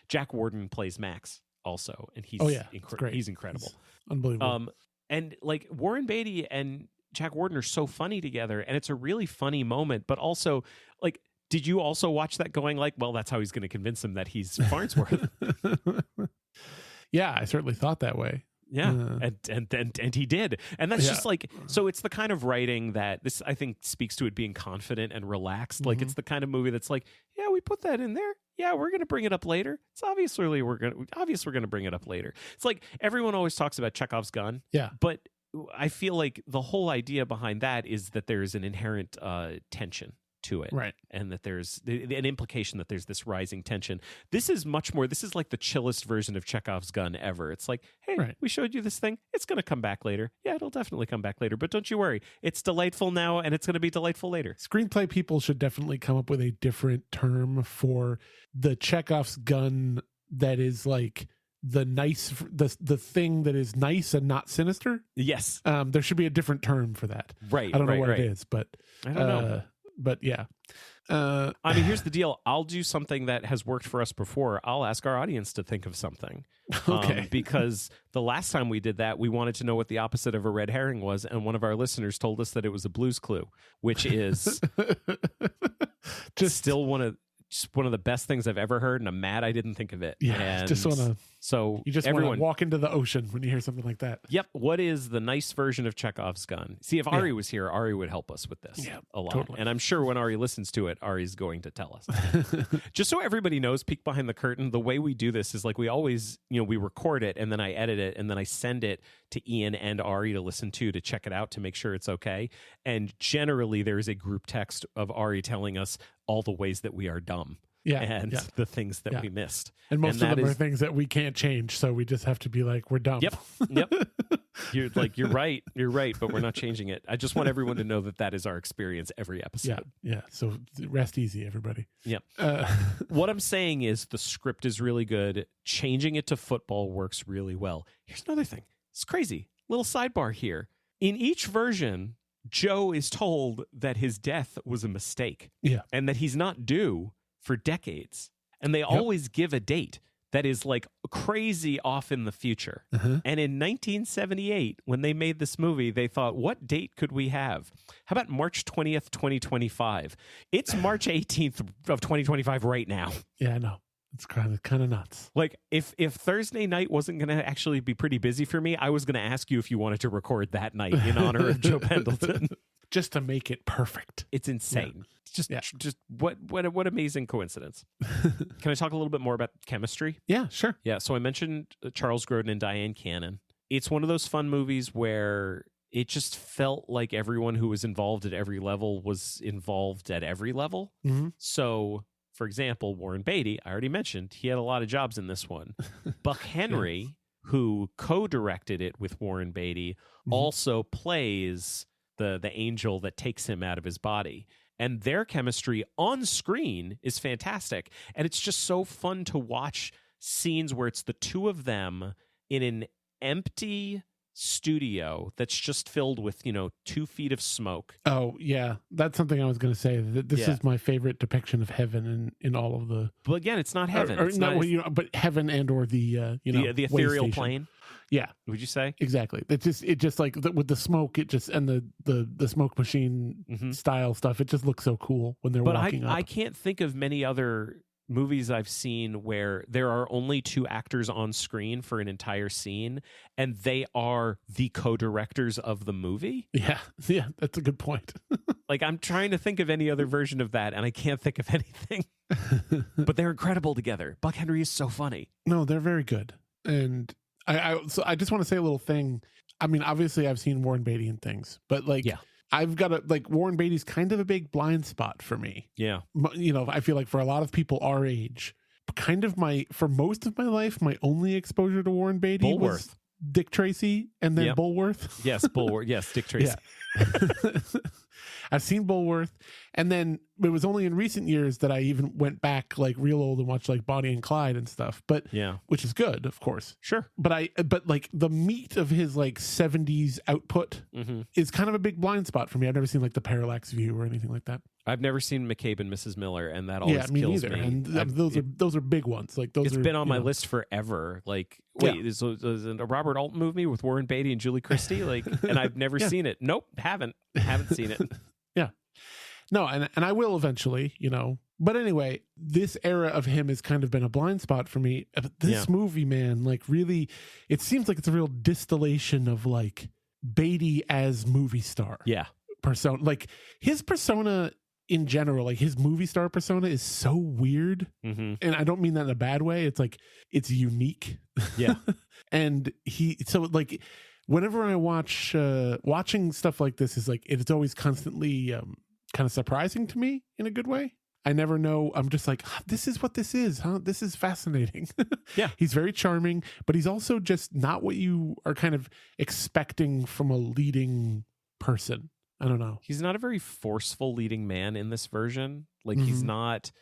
Jack Warden plays Max also, and he's he's incredible. He's unbelievable. And like Warren Beatty and Jack Warden are so funny together, and it's a really funny moment. But also, like, did you also watch that going like, well, that's how he's going to convince him that he's Farnsworth? Yeah, I certainly thought that way. Yeah, and he did, and that's just like, so it's the kind of writing that this I think speaks to it being confident and relaxed. Like it's the kind of movie that's like, yeah, we put that in there. Yeah, we're going to bring it up later. It's obviously we're going to bring it up later. It's like everyone always talks about Chekhov's gun. Yeah, but I feel like the whole idea behind that is that there's an inherent tension to it, right? And that there's an implication that there's this rising tension. This is much more. This is like the chillest version of Chekhov's gun ever. It's like, hey, we showed you this thing. It's going to come back later. Yeah, it'll definitely come back later. But don't you worry. It's delightful now, and it's going to be delightful later. Screenplay people should definitely come up with a different term for the Chekhov's gun that is like the thing that is nice and not sinister. Yes, there should be a different term for that. Right. I don't know what it is, but I don't know. But yeah. I mean, here's the deal. I'll do something that has worked for us before. I'll ask our audience to think of something. Okay. Because the last time we did that, we wanted to know what the opposite of a red herring was, and one of our listeners told us that it was a Blue's Clue, which is still one of the best things I've ever heard, and I'm mad I didn't think of it. Yeah, and just want to. So you just want to walk into the ocean when you hear something like that. Yep. What is the nice version of Chekhov's gun? See, if Ari was here, Ari would help us with this a lot. Totally. And I'm sure when Ari listens to it, Ari's going to tell us. Just so everybody knows, peek behind the curtain, the way we do this is like we always, we record it, and then I edit it, and then I send it to Ian and Ari to listen to check it out, to make sure it's okay. And generally, there is a group text of Ari telling us all the ways that we are dumb. And the things that we missed. And most of them are things that we can't change, so we just have to be like, we're dumb. Yep. You're right, but we're not changing it. I just want everyone to know that is our experience every episode. Yeah. So rest easy, everybody. Yep. What I'm saying is the script is really good. Changing it to football works really well. Here's another thing. It's crazy. Little sidebar here. In each version, Joe is told that his death was a mistake. Yeah. And that he's not due for decades, and they always give a date that is like crazy off in the future. And in 1978, when they made this movie, they thought, what date could we have? How about March 20th, 2025? It's March 18th of 2025 right now. Yeah, I know. It's kind of nuts. Like if Thursday night wasn't going to actually be pretty busy for me, I was going to ask you if you wanted to record that night in honor of Joe Pendleton. Just to make it perfect. It's insane. Yeah. Just what amazing coincidence. Can I talk a little bit more about chemistry? Yeah, sure. Yeah, so I mentioned Charles Grodin and Dyan Cannon. It's one of those fun movies where it just felt like everyone who was involved at every level was involved at every level. So, for example, Warren Beatty, I already mentioned, he had a lot of jobs in this one. Buck Henry, who co-directed it with Warren Beatty, also plays the angel that takes him out of his body. And their chemistry on screen is fantastic. And it's just so fun to watch scenes where it's the two of them in an empty studio that's just filled with 2 feet of smoke. Oh yeah, that's something I was going to say. This is my favorite depiction of heaven in all of the. But again, it's not heaven. Or it's not, not, but heaven and or the the ethereal plane. Yeah, would you say exactly? It just like with the smoke, it just and the smoke machine style stuff. It just looks so cool when they're walking up. I can't think of many other movies I've seen where there are only 2 actors on screen for an entire scene, and they are the co-directors of the movie. Yeah, that's a good point. Like, I'm trying to think of any other version of that, and I can't think of anything. But they're incredible together. Buck Henry is so funny. No, they're very good. And so I just want to say a little thing. I mean, obviously, I've seen Warren Beatty and things, but I've got Warren Beatty's kind of a big blind spot for me. Yeah. I feel like for a lot of people our age, kind of for most of my life, my only exposure to Warren Beatty was Dick Tracy and then Bulworth. Yes, Bulworth. Yes, Dick Tracy. Yeah. I've seen Bulworth, and then it was only in recent years that I even went back real old and watched Bonnie and Clyde and stuff. But which is good, of course. Sure. But the meat of his 70s output is kind of a big blind spot for me. I've never seen the Parallax View or anything like that. I've never seen McCabe and Mrs. Miller, and that always kills me. And those are big ones. It's been on my list forever. Wait, is a Robert Altman movie with Warren Beatty and Julie Christie? And I've never seen it. Nope, haven't seen it. Yeah. No, and I will eventually, But anyway, this era of him has kind of been a blind spot for me. This movie, man, really, it seems like it's a real distillation of Beatty as movie star. Yeah. Persona. His persona in general, his movie star persona is so weird. And I don't mean that in a bad way. It's it's unique. Yeah. And whenever I watch watching stuff like this is it's always constantly kind of surprising to me in a good way. I never know. I'm just this is what this is, huh? This is fascinating. Yeah. He's very charming, but he's also just not what you are kind of expecting from a leading person. I don't know. He's not a very forceful leading man in this version. He's not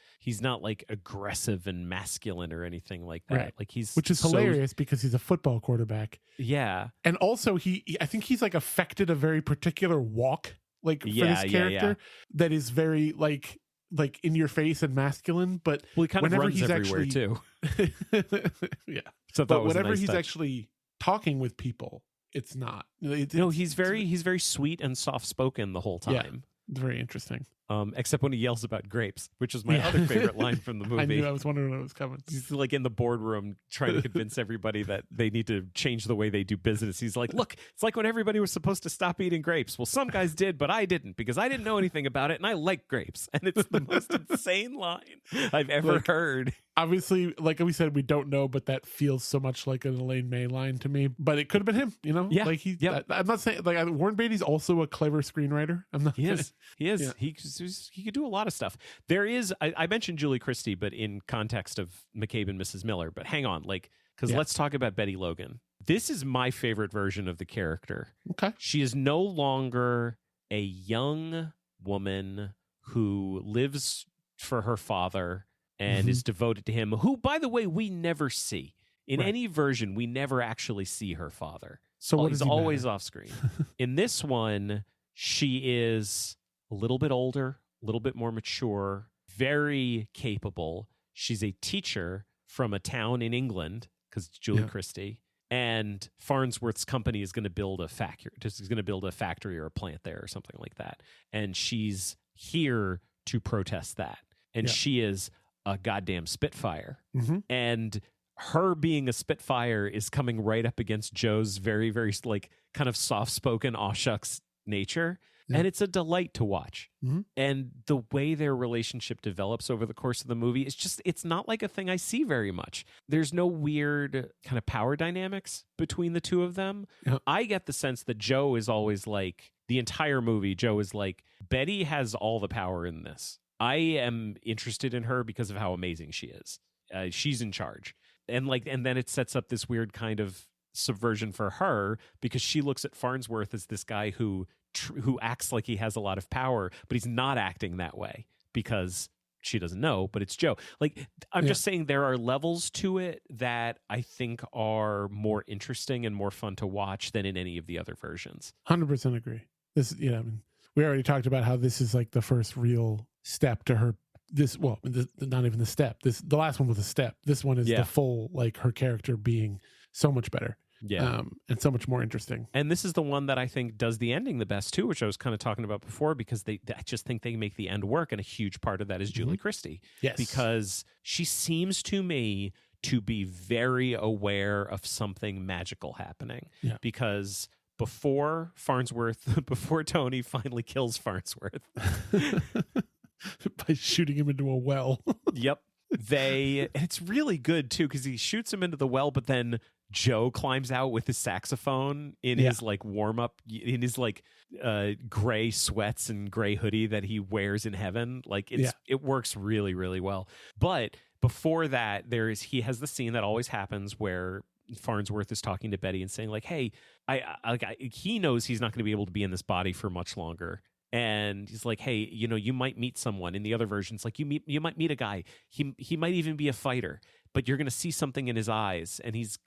aggressive and masculine or anything like that. Right. Which is hilarious because he's a football quarterback. Yeah. And also I think he's affected a very particular walk for this character that is very in your face and masculine, but he kind of runs everywhere too. Yeah. So but whenever he's actually talking with people, it's not. He's very sweet and soft spoken the whole time. Yeah, it's very interesting. Except when he yells about grapes, which is my other favorite line from the movie. I was wondering when it was coming. He's in the boardroom trying to convince everybody that they need to change the way they do business. He's like, look, it's like when everybody was supposed to stop eating grapes. Well, some guys did, but I didn't because I didn't know anything about it and I like grapes. And it's the most insane line I've ever heard. Obviously, like we said, we don't know, but that feels so much like an Elaine May line to me. But it could have been him, Yeah. I'm not saying Warren Beatty's also a clever screenwriter. He is. Yeah. He could do a lot of stuff. There is. I mentioned Julie Christie, but in context of McCabe and Mrs. Miller. But hang on, because let's talk about Betty Logan. This is my favorite version of the character. Okay, she is no longer a young woman who lives for her father and is devoted to him, who, by the way, we never see. In any version, we never actually see her father. So he's always off screen. In this one, she is a little bit older, a little bit more mature, very capable. She's a teacher from a town in England, because Julie Christie, and Farnsworth's company is going to build a factory. Is going to build a factory or a plant there or something like that. And she's here to protest that. And she is a goddamn Spitfire. And her being a Spitfire is coming right up against Joe's very, very kind of soft-spoken aw shucks nature. And it's a delight to watch. And the way their relationship develops over the course of the movie is just, it's not like a thing I see very much. There's no weird kind of power dynamics between the two of them. I get the sense that Joe is always the entire movie, Joe is Betty has all the power in this. I am interested in her because of how amazing she is. She's in charge. And then it sets up this weird kind of subversion for her because she looks at Farnsworth as this guy who acts like he has a lot of power, but he's not acting that way because she doesn't know, but it's Joe. Like, I'm just saying there are levels to it that I think are more interesting and more fun to watch than in any of the other versions. 100% agree. This, I mean, we already talked about how this is like the first real step to her. Not even the step. The last one was a step. This one is the full, like, her character being so much better. Yeah. And so much more interesting. And this is the one that I think does the ending the best too, which I was kind of talking about before, because I just think they make the end work. And a huge part of that is Julie Christie. Yes. Because she seems to me to be very aware of something magical happening. Yeah. Because before Tony finally kills Farnsworth. By shooting him into a well. Yep. It's really good too, because he shoots him into the well, but then Joe climbs out with his saxophone in his like warm up, in his like gray sweats and gray hoodie that he wears in heaven. Like it works really, really well. But before that, he has the scene that always happens where Farnsworth is talking to Betty and saying like, "Hey, he knows he's not going to be able to be in this body for much longer." And he's like, "Hey, you might meet someone." In the other versions, like you might meet a guy. He might even be a fighter, but you're going to see something in his eyes, and he's,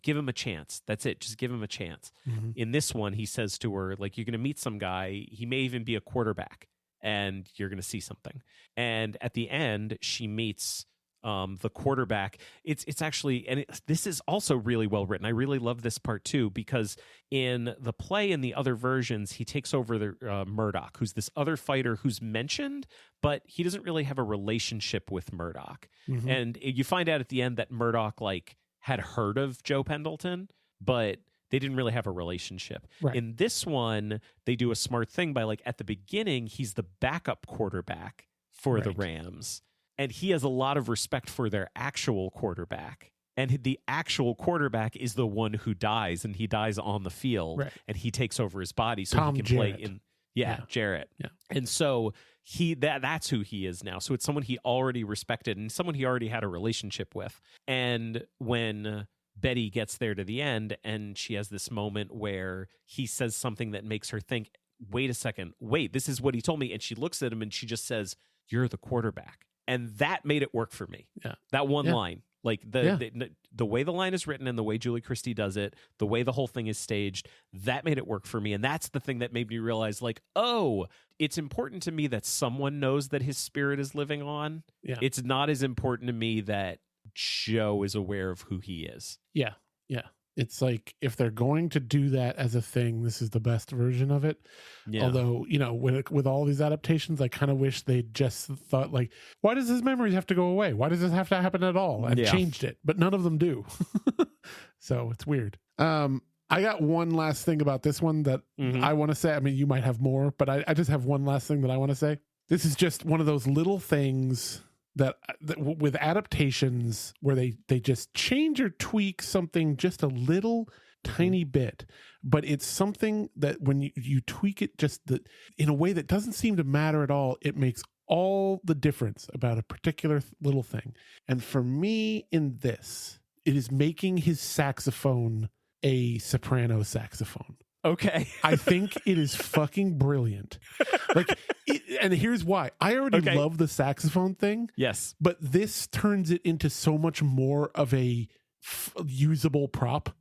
give him a chance. That's it. Just give him a chance. Mm-hmm. In this one, he says to her, like, you're going to meet some guy. He may even be a quarterback, and you're going to see something. And at the end, she meets the quarterback. It's actually, and this is also really well written. I really love this part too, because in the play and the other versions, he takes over the Murdoch, who's this other fighter who's mentioned, but he doesn't really have a relationship with Murdoch. Mm-hmm. And you find out at the end that Murdoch like had heard of Joe Pendleton, but they didn't really have a relationship. Right. In this one, they do a smart thing by like at the beginning, he's the backup quarterback for the Rams. And he has a lot of respect for their actual quarterback. And the actual quarterback is the one who dies, and he dies on the field. Right. And he takes over his body so he can play in Jarrett. Yeah. And so that's who he is now. So it's someone he already respected and someone he already had a relationship with. And when Betty gets there to the end and she has this moment where he says something that makes her think, wait a second, this is what he told me. And she looks at him and she just says, "You're the quarterback." And that made it work for me. Yeah. That one line, like the way the line is written and the way Julie Christie does it, the way the whole thing is staged, that made it work for me. And that's the thing that made me realize, like, oh, it's important to me that someone knows that his spirit is living on. Yeah. It's not as important to me that Joe is aware of who he is. Yeah. Yeah. It's like, if they're going to do that as a thing, this is the best version of it. Yeah. Although, with all these adaptations, I kind of wish they just thought, like, why does his memories have to go away? Why does this have to happen at all? And changed it, but none of them do. So it's weird. I got one last thing about this one that I want to say. I mean, you might have more, but I just have one last thing that I want to say. This is just one of those little things that with adaptations where they just change or tweak something just a little tiny bit, but it's something that when you tweak it in a way that doesn't seem to matter at all, it makes all the difference about a particular little thing. And for me in this, it is making his saxophone a soprano saxophone. Okay. I think it is fucking brilliant. And here's why. I already love the saxophone thing. Yes. But this turns it into so much more of a usable prop.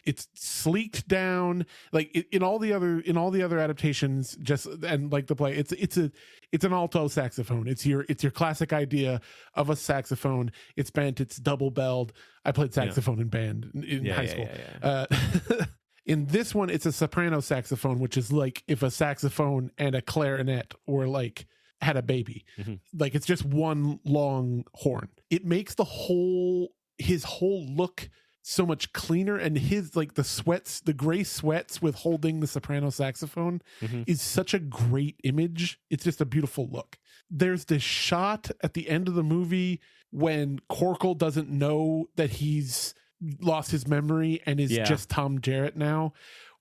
It's sleeked down. Like in all the other adaptations, and like the play, it's an alto saxophone. It's your classic idea of a saxophone. It's bent. It's double belled. I played saxophone in band in high school. In this one, it's a soprano saxophone, which is like if a saxophone and a clarinet or like had a baby. Mm-hmm. Like it's just one long horn. It makes his whole look so much cleaner, and his like the gray sweats with holding the soprano saxophone is such a great image. It's just a beautiful look. There's this shot at the end of the movie when Corkle doesn't know that he's lost his memory and is just Tom Jarrett now,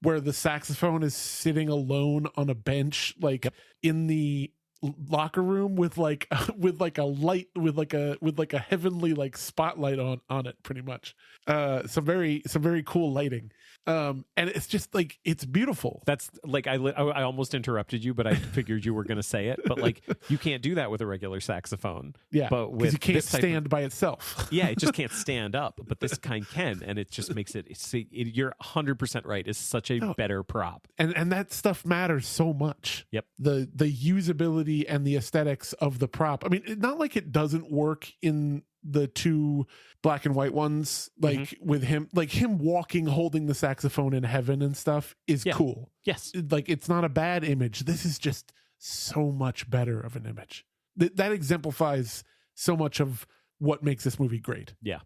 where the saxophone is sitting alone on a bench, like in the locker room with like with like a heavenly like spotlight on it, pretty much. Some very cool lighting. And it's just like, it's beautiful. That's like, I almost interrupted you, but I figured you were going to say it. But like, you can't do that with a regular saxophone. Yeah, but with you can't stand by itself. Yeah, it just can't stand up. But this kind can, and it just makes it. You're 100% right. It's such a better prop, and that stuff matters so much. Yep. The usability and the aesthetics of the prop. I mean, not like it doesn't work in the two black and white ones, like with him walking holding the saxophone in heaven and stuff is cool. Yes, like it's not a bad image. This is just so much better of an image. That exemplifies so much of what makes this movie great. Yeah.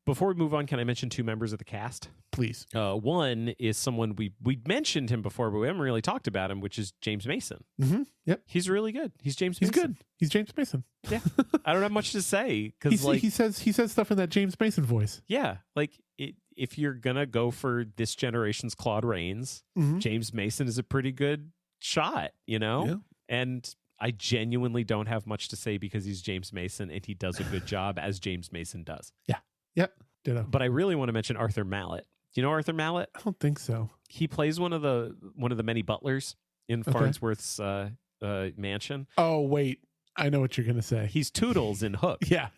Before we move on, can I mention two members of the cast? Please. One is someone we mentioned him before, but we haven't really talked about him, which is James Mason. Mm-hmm. Yep. He's really good. He's James Mason. Mason. He's good. He's James Mason. Yeah. I don't have much to say because he says stuff in that James Mason voice. Yeah. Like if you're going to go for this generation's Claude Rains, James Mason is a pretty good shot, you know? Yeah. And I genuinely don't have much to say because he's James Mason and he does a good job as James Mason does. Yeah. Yep. Ditto. But I really want to mention Arthur Mallet. Do you know Arthur Mallet? I don't think so. He plays one of the many butlers in Farnsworth's mansion. Oh, wait. I know what you're going to say. He's Toodles in Hook. Yeah.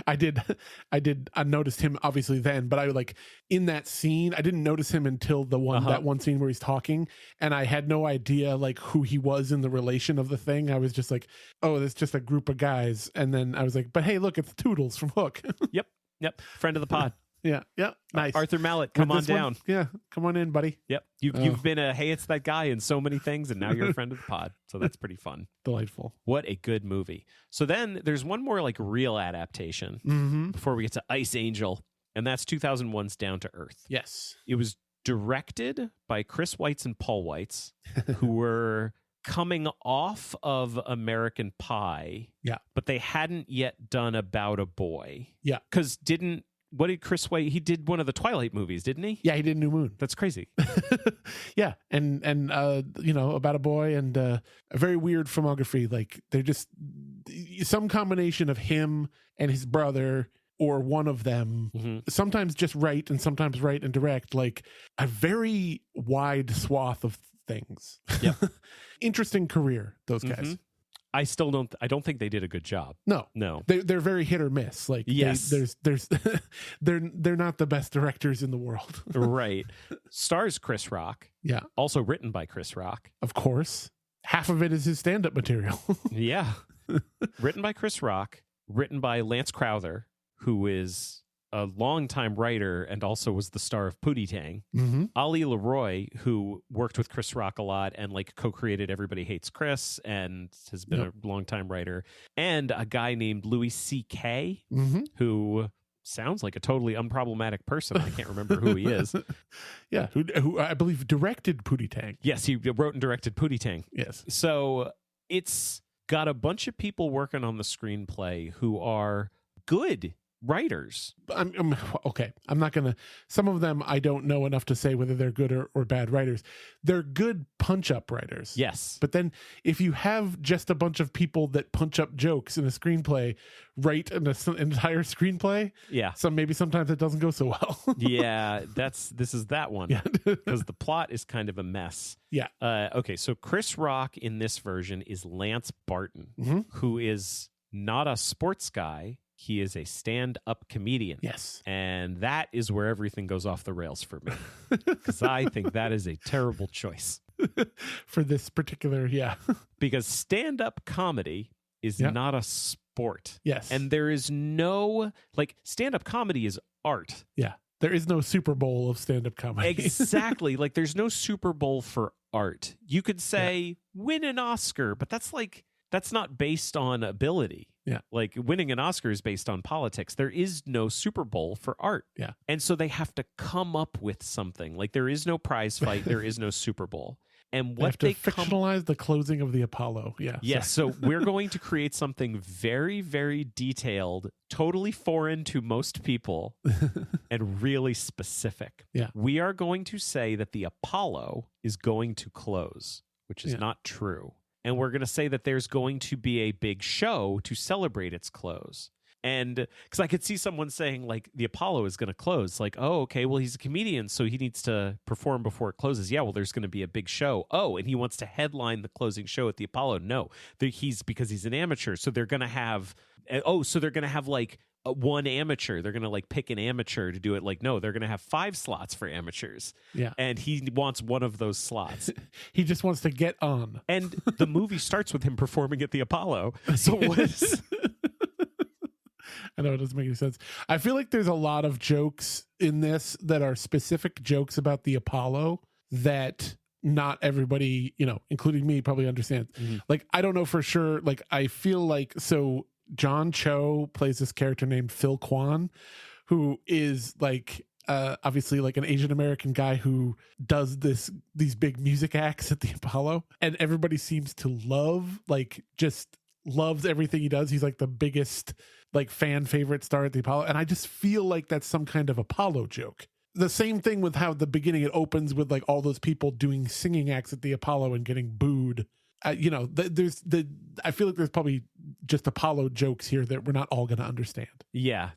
I noticed him obviously then, but I like in that scene, I didn't notice him until that one scene where he's talking, and I had no idea like who he was in the relation of the thing. I was just like, oh, that's just a group of guys. And then I was like, but hey, look, it's Toodles from Hook. Yep. Friend of the pod. Yeah. Nice. Arthur Mallet, come on down. Yeah. Come on in, buddy. Yep. You've been a, hey, it's that guy in so many things, and now you're a friend of the pod. So that's pretty fun. Delightful. What a good movie. So then there's one more like real adaptation before we get to Ice Angel, and that's 2001's Down to Earth. Yes. It was directed by Chris Weitz and Paul Weitz, who were coming off of American Pie. Yeah. But they hadn't yet done About a Boy. Yeah. Because what did Chris Weitz? He did one of the Twilight movies, didn't he? Yeah, he did New Moon. That's crazy. Yeah, and About a Boy and a very weird filmography. Like they're just some combination of him and his brother or one of them. Sometimes just write and sometimes write and direct. Like a very wide swath of things. Yeah, interesting career. Those guys. I don't think they did a good job. No. They're very hit or miss. Like yes, they're not the best directors in the world. Right. Stars Chris Rock. Yeah. Also written by Chris Rock. Of course. Half of it is his stand-up material. Yeah. Written by Chris Rock. Written by Lance Crouther, who is a longtime writer and also was the star of Pootie Tang. Ali LeRoi, who worked with Chris Rock a lot and like co-created Everybody Hates Chris and has been a longtime writer. And a guy named Louis C.K., who sounds like a totally unproblematic person. I can't remember who he is. Yeah, who I believe directed Pootie Tang. Yes, he wrote and directed Pootie Tang. Yes. So it's got a bunch of people working on the screenplay who are good writers. Okay. I'm not going to... Some of them, I don't know enough to say whether they're good or bad writers. They're good punch-up writers. Yes. But then if you have just a bunch of people that punch up jokes in a screenplay, write an entire screenplay, maybe sometimes it doesn't go so well. Yeah, this is that one. Because the plot is kind of a mess. Yeah. Okay, so Chris Rock in this version is Lance Barton, who is not a sports guy. He is a stand-up comedian. Yes. And that is where everything goes off the rails for me. Because I think that is a terrible choice. For this particular, Because stand-up comedy is not a sport. Yes. And there is no, like, stand-up comedy is art. Yeah. There is no Super Bowl of stand-up comedy. Exactly. Like, there's no Super Bowl for art. You could say, win an Oscar, but that's not based on ability. Yeah. Like winning an Oscar is based on politics. There is no Super Bowl for art. Yeah. And so they have to come up with something. Like there is no prize fight. There is no Super Bowl. And what they have to fictionalize the closing of the Apollo. Yeah. Yes. So we're going to create something very, very detailed, totally foreign to most people, and really specific. Yeah. We are going to say that the Apollo is going to close, which is not true. and we're going to say that there's going to be a big show to celebrate its close. And because I could see someone saying, like, the Apollo is going to close. Like, oh, okay, well, he's a comedian, so he needs to perform before it closes. Yeah, well, there's going to be a big show. Oh, and he wants to headline the closing show at the Apollo. No, because he's an amateur. So they're going to have, like, one amateur. They're going to, like, pick an amateur to do it. Like, no, they're going to have 5 slots for amateurs. Yeah. And he wants one of those slots. He just wants to get on. And the movie starts with him performing at the Apollo. So what is... I know it doesn't make any sense. I feel like there's a lot of jokes in this that are specific jokes about the Apollo that not everybody, including me, probably understands. Mm-hmm. Like, I don't know for sure. Like, I feel like, so John Cho plays this character named Phil Kwan, who is like, obviously like an Asian American guy who does these big music acts at the Apollo, and everybody seems to loves everything he does. He's like the biggest like fan favorite star at the Apollo, and I just feel like that's some kind of Apollo joke. The same thing with how the beginning, it opens with like all those people doing singing acts at the Apollo and getting booed. I feel like there's probably just Apollo jokes here that we're not all going to understand. Yeah.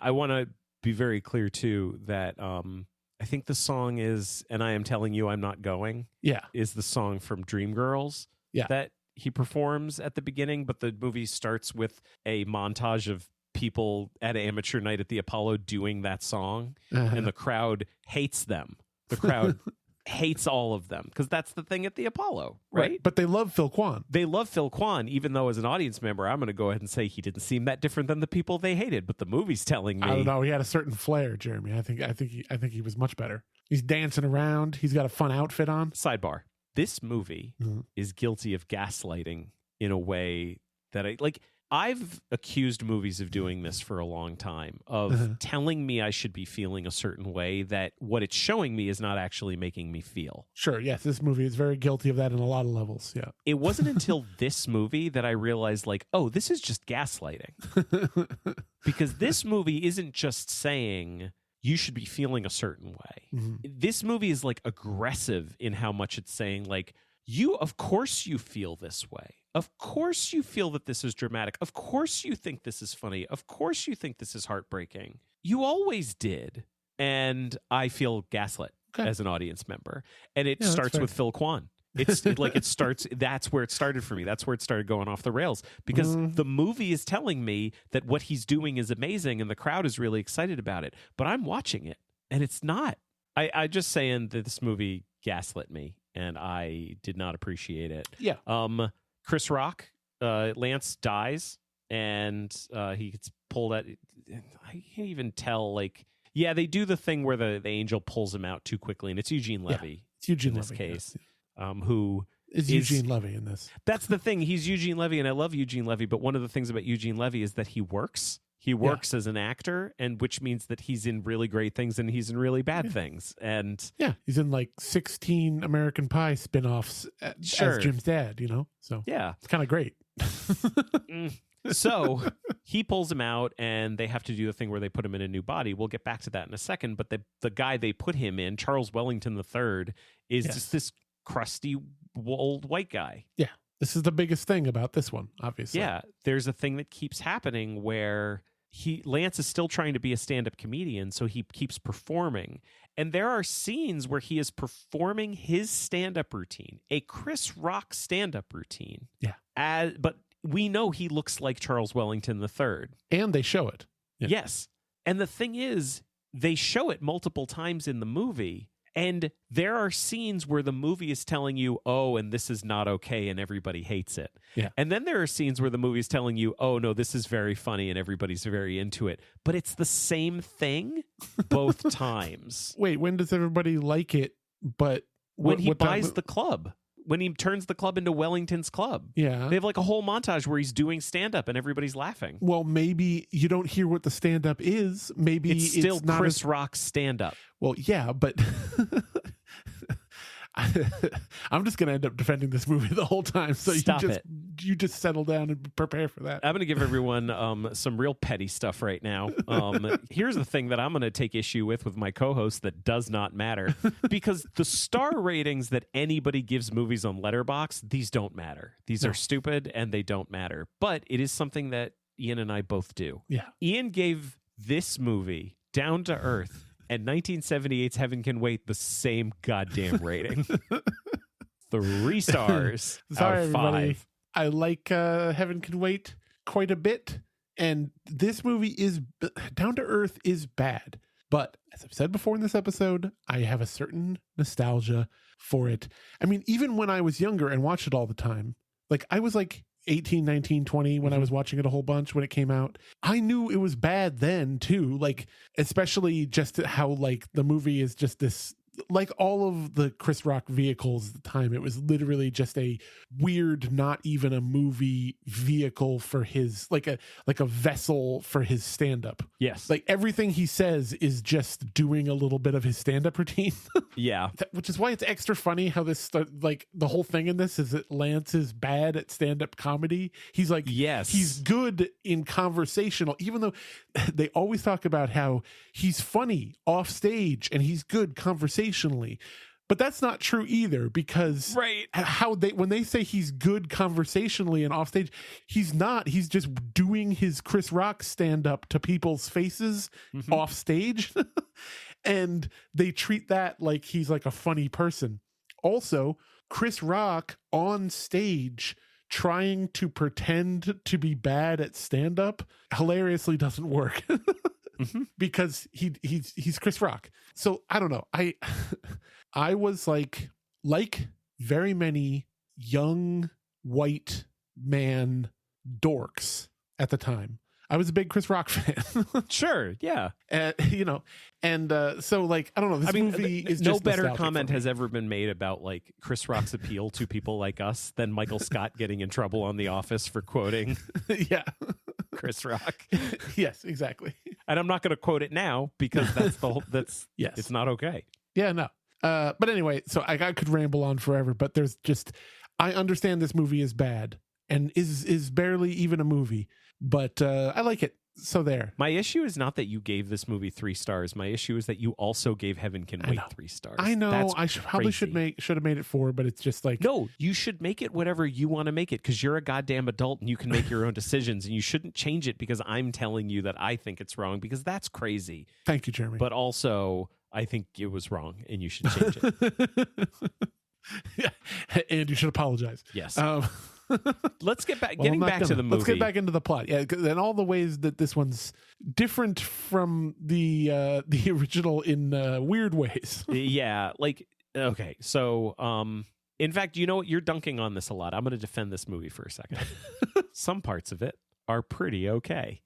I want to be very clear too that I think the song is "And I Am Telling You I'm Not Going." Yeah, is the song from Dreamgirls. Yeah, that he performs at the beginning, but the movie starts with a montage of people at amateur night at the Apollo doing that song, and the crowd hates them. The crowd hates all of them because that's the thing at the Apollo, right? But they love Phil Kwan. They love Phil Kwan, even though as an audience member, I'm going to go ahead and say he didn't seem that different than the people they hated. But the movie's telling me, I don't know. He had a certain flair, Jeremy. I think he was much better. He's dancing around. He's got a fun outfit on. Sidebar. This movie is guilty of gaslighting in a way that I've accused movies of doing this for a long time, of telling me I should be feeling a certain way that what it's showing me is not actually making me feel. Sure, yes, this movie is very guilty of that in a lot of levels, yeah. It wasn't until this movie that I realized, like, oh, this is just gaslighting. Because this movie isn't just saying you should be feeling a certain way. Mm-hmm. This movie is like aggressive in how much it's saying, like, of course you feel this way. Of course you feel that this is dramatic. Of course you think this is funny. Of course you think this is heartbreaking. You always did. And I feel gaslit as an audience member. And it starts with Phil Kwan. That's where it started for me. That's where it started going off the rails, because the movie is telling me that what he's doing is amazing and the crowd is really excited about it. But I'm watching it and it's not. I just saying that this movie gaslit me and I did not appreciate it. Yeah. Chris Rock, Lance dies and he gets pulled out. I can't even tell. Like, yeah, they do the thing where the angel pulls him out too quickly, and it's Eugene Levy. Yeah, it's Eugene in this Levy, case. Who is Eugene Levy in this? That's the thing. He's Eugene Levy, and I love Eugene Levy. But one of the things about Eugene Levy is that he works. He works as an actor, and which means that he's in really great things and he's in really bad things. And he's in like 16 American Pie spinoffs as Jim's dad. So it's kind of great. So he pulls him out, and they have to do the thing where they put him in a new body. We'll get back to that in a second. But the guy they put him in, Charles Wellington III, is just this crusty old white guy. Yeah. This is the biggest thing about this one, obviously. Yeah. There's a thing that keeps happening where Lance is still trying to be a stand-up comedian, so he keeps performing. And there are scenes where he is performing his stand-up routine, a Chris Rock stand-up routine. Yeah. But we know he looks like Charles Wellington III. And they show it. Yeah. Yes. And the thing is, they show it multiple times in the movie. And there are scenes where the movie is telling you, oh, and this is not okay, and everybody hates it. Yeah. And then there are scenes where the movie is telling you, oh, no, this is very funny, and everybody's very into it. But it's the same thing both times. Wait, when does everybody like it? But when he buys the club. When he turns the club into Wellington's club. Yeah. They have like a whole montage where he's doing stand-up and everybody's laughing. Well, maybe you don't hear what the stand-up is. Maybe it's still not Chris Rock's stand-up. Well, yeah, but I'm just going to end up defending this movie the whole time. So Stop you just settle down and prepare for that. I'm going to give everyone some real petty stuff right now. Here's the thing that I'm going to take issue with my co-host that does not matter, because the star ratings that anybody gives movies on Letterboxd, these don't matter. These are stupid and they don't matter. But it is something that Ian and I both do. Yeah. Ian gave this movie, Down to Earth, and 1978's Heaven Can Wait, the same goddamn rating. 3 stars Sorry, out of 5. everybody. I like Heaven Can Wait quite a bit. And this movie is, Down to Earth is bad. But as I've said before in this episode, I have a certain nostalgia for it. I mean, even when I was younger and watched it all the time, like I was like 18, 19, 20 when I was watching it a whole bunch when it came out. I knew it was bad then too, like especially just how like the movie is just this, like all of the Chris Rock vehicles at the time, it was literally just a weird, not even a movie vehicle for his, like a vessel for his stand-up. Yes. Like everything he says is just doing a little bit of his stand-up routine. Yeah. Which is why it's extra funny how this, like the whole thing in this is that Lance is bad at stand-up comedy. He's like, yes, he's good in conversational, even though they always talk about how he's funny off stage and he's good conversationally. But that's not true either, because when they say he's good conversationally and off stage, he's not. He's just doing his Chris Rock stand up to people's faces off stage. And they treat that like he's like a funny person. Also, Chris Rock on stage trying to pretend to be bad at stand up hilariously doesn't work. Because he's Chris Rock. So I don't know. I was like very many young white man dorks at the time. I was a big Chris Rock fan. Sure, yeah. So like I don't know. This movie is no just better comment has ever been made about like Chris Rock's appeal to people like us than Michael Scott getting in trouble on The Office for quoting Chris Rock. Yes, exactly. And I'm not going to quote it now because it's not okay. Yeah, no. But anyway, so I could ramble on forever, but there's just, I understand this movie is bad and is barely even a movie, but I like it. So there. My issue is not that you gave this movie 3 stars. My issue is that you also gave Heaven Can Wait 3 stars. I know. That's I probably should have made it 4, but it's just like, no, you should make it whatever you want to make it, because you're a goddamn adult and you can make your own decisions, and you shouldn't change it because I'm telling you that I think it's wrong, because that's crazy. Thank you, Jeremy. But also, I think it was wrong and you should change it. Yeah, and you should apologize. Yes. Let's get back. Getting back to the movie. Let's get back into the plot. Yeah, and all the ways that this one's different from the original in weird ways. Yeah, like okay, so in fact, you know what? You're dunking on this a lot. I'm going to defend this movie for a second. Some parts of it are pretty okay.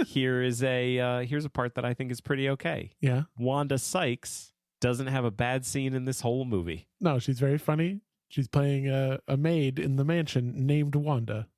Here's a part that I think is pretty okay. Yeah, Wanda Sykes doesn't have a bad scene in this whole movie. No, she's very funny. She's playing a maid in the mansion named Wanda.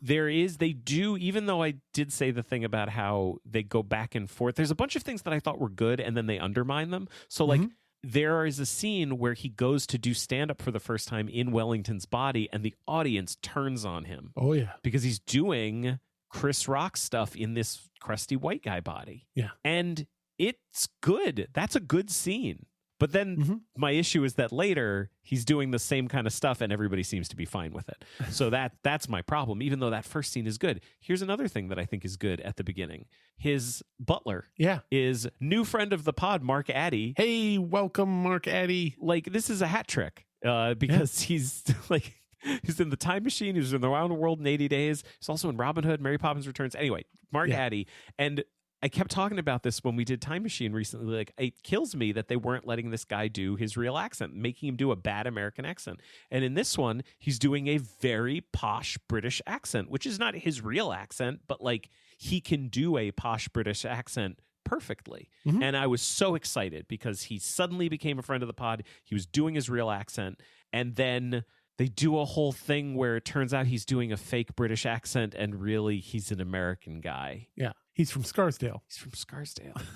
They do, even though I did say the thing about how they go back and forth, there's a bunch of things that I thought were good and then they undermine them. So like there is a scene where he goes to do stand-up for the first time in Wellington's body and the audience turns on him. Oh, yeah. Because he's doing Chris Rock stuff in this crusty white guy body. Yeah. And it's good. That's a good scene. But then my issue is that later he's doing the same kind of stuff and everybody seems to be fine with it. So that's my problem, even though that first scene is good. Here's another thing that I think is good at the beginning. His butler is new friend of the pod, Mark Addy. Hey, welcome, Mark Addy. Like, this is a hat trick because he's like... He's in the Time Machine. He's in the Around the World in 80 Days. He's also in Robin Hood, Mary Poppins Returns. Anyway, Mark Addy. And I kept talking about this when we did Time Machine recently. Like, it kills me that they weren't letting this guy do his real accent, making him do a bad American accent. And in this one, he's doing a very posh British accent, which is not his real accent, but like he can do a posh British accent perfectly. And I was so excited because he suddenly became a friend of the pod. He was doing his real accent. And then they do a whole thing where it turns out he's doing a fake British accent and really he's an American guy. Yeah. He's from Scarsdale.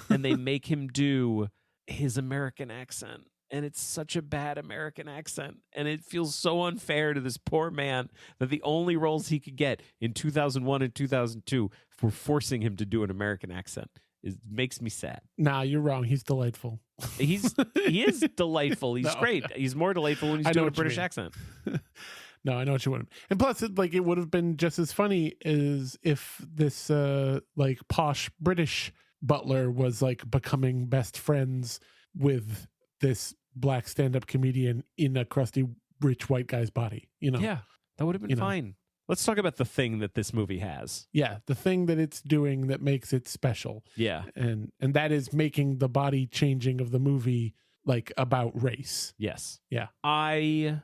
And they make him do his American accent. and it's such a bad American accent. And it feels so unfair to this poor man that the only roles he could get in 2001 and 2002 were forcing him to do an American accent. It makes me sad. Nah, you're wrong. He's delightful. He is delightful. He's great. He's more delightful when he's doing a British accent. No, I know what you want. And plus, it would have been just as funny as if this posh British butler was like becoming best friends with this black stand-up comedian in a crusty rich white guy's body. Yeah, that would have been fine. Let's talk about the thing that this movie has. Yeah, the thing that it's doing that makes it special. Yeah, and that is making the body changing of the movie like about race. Yes. Yeah. I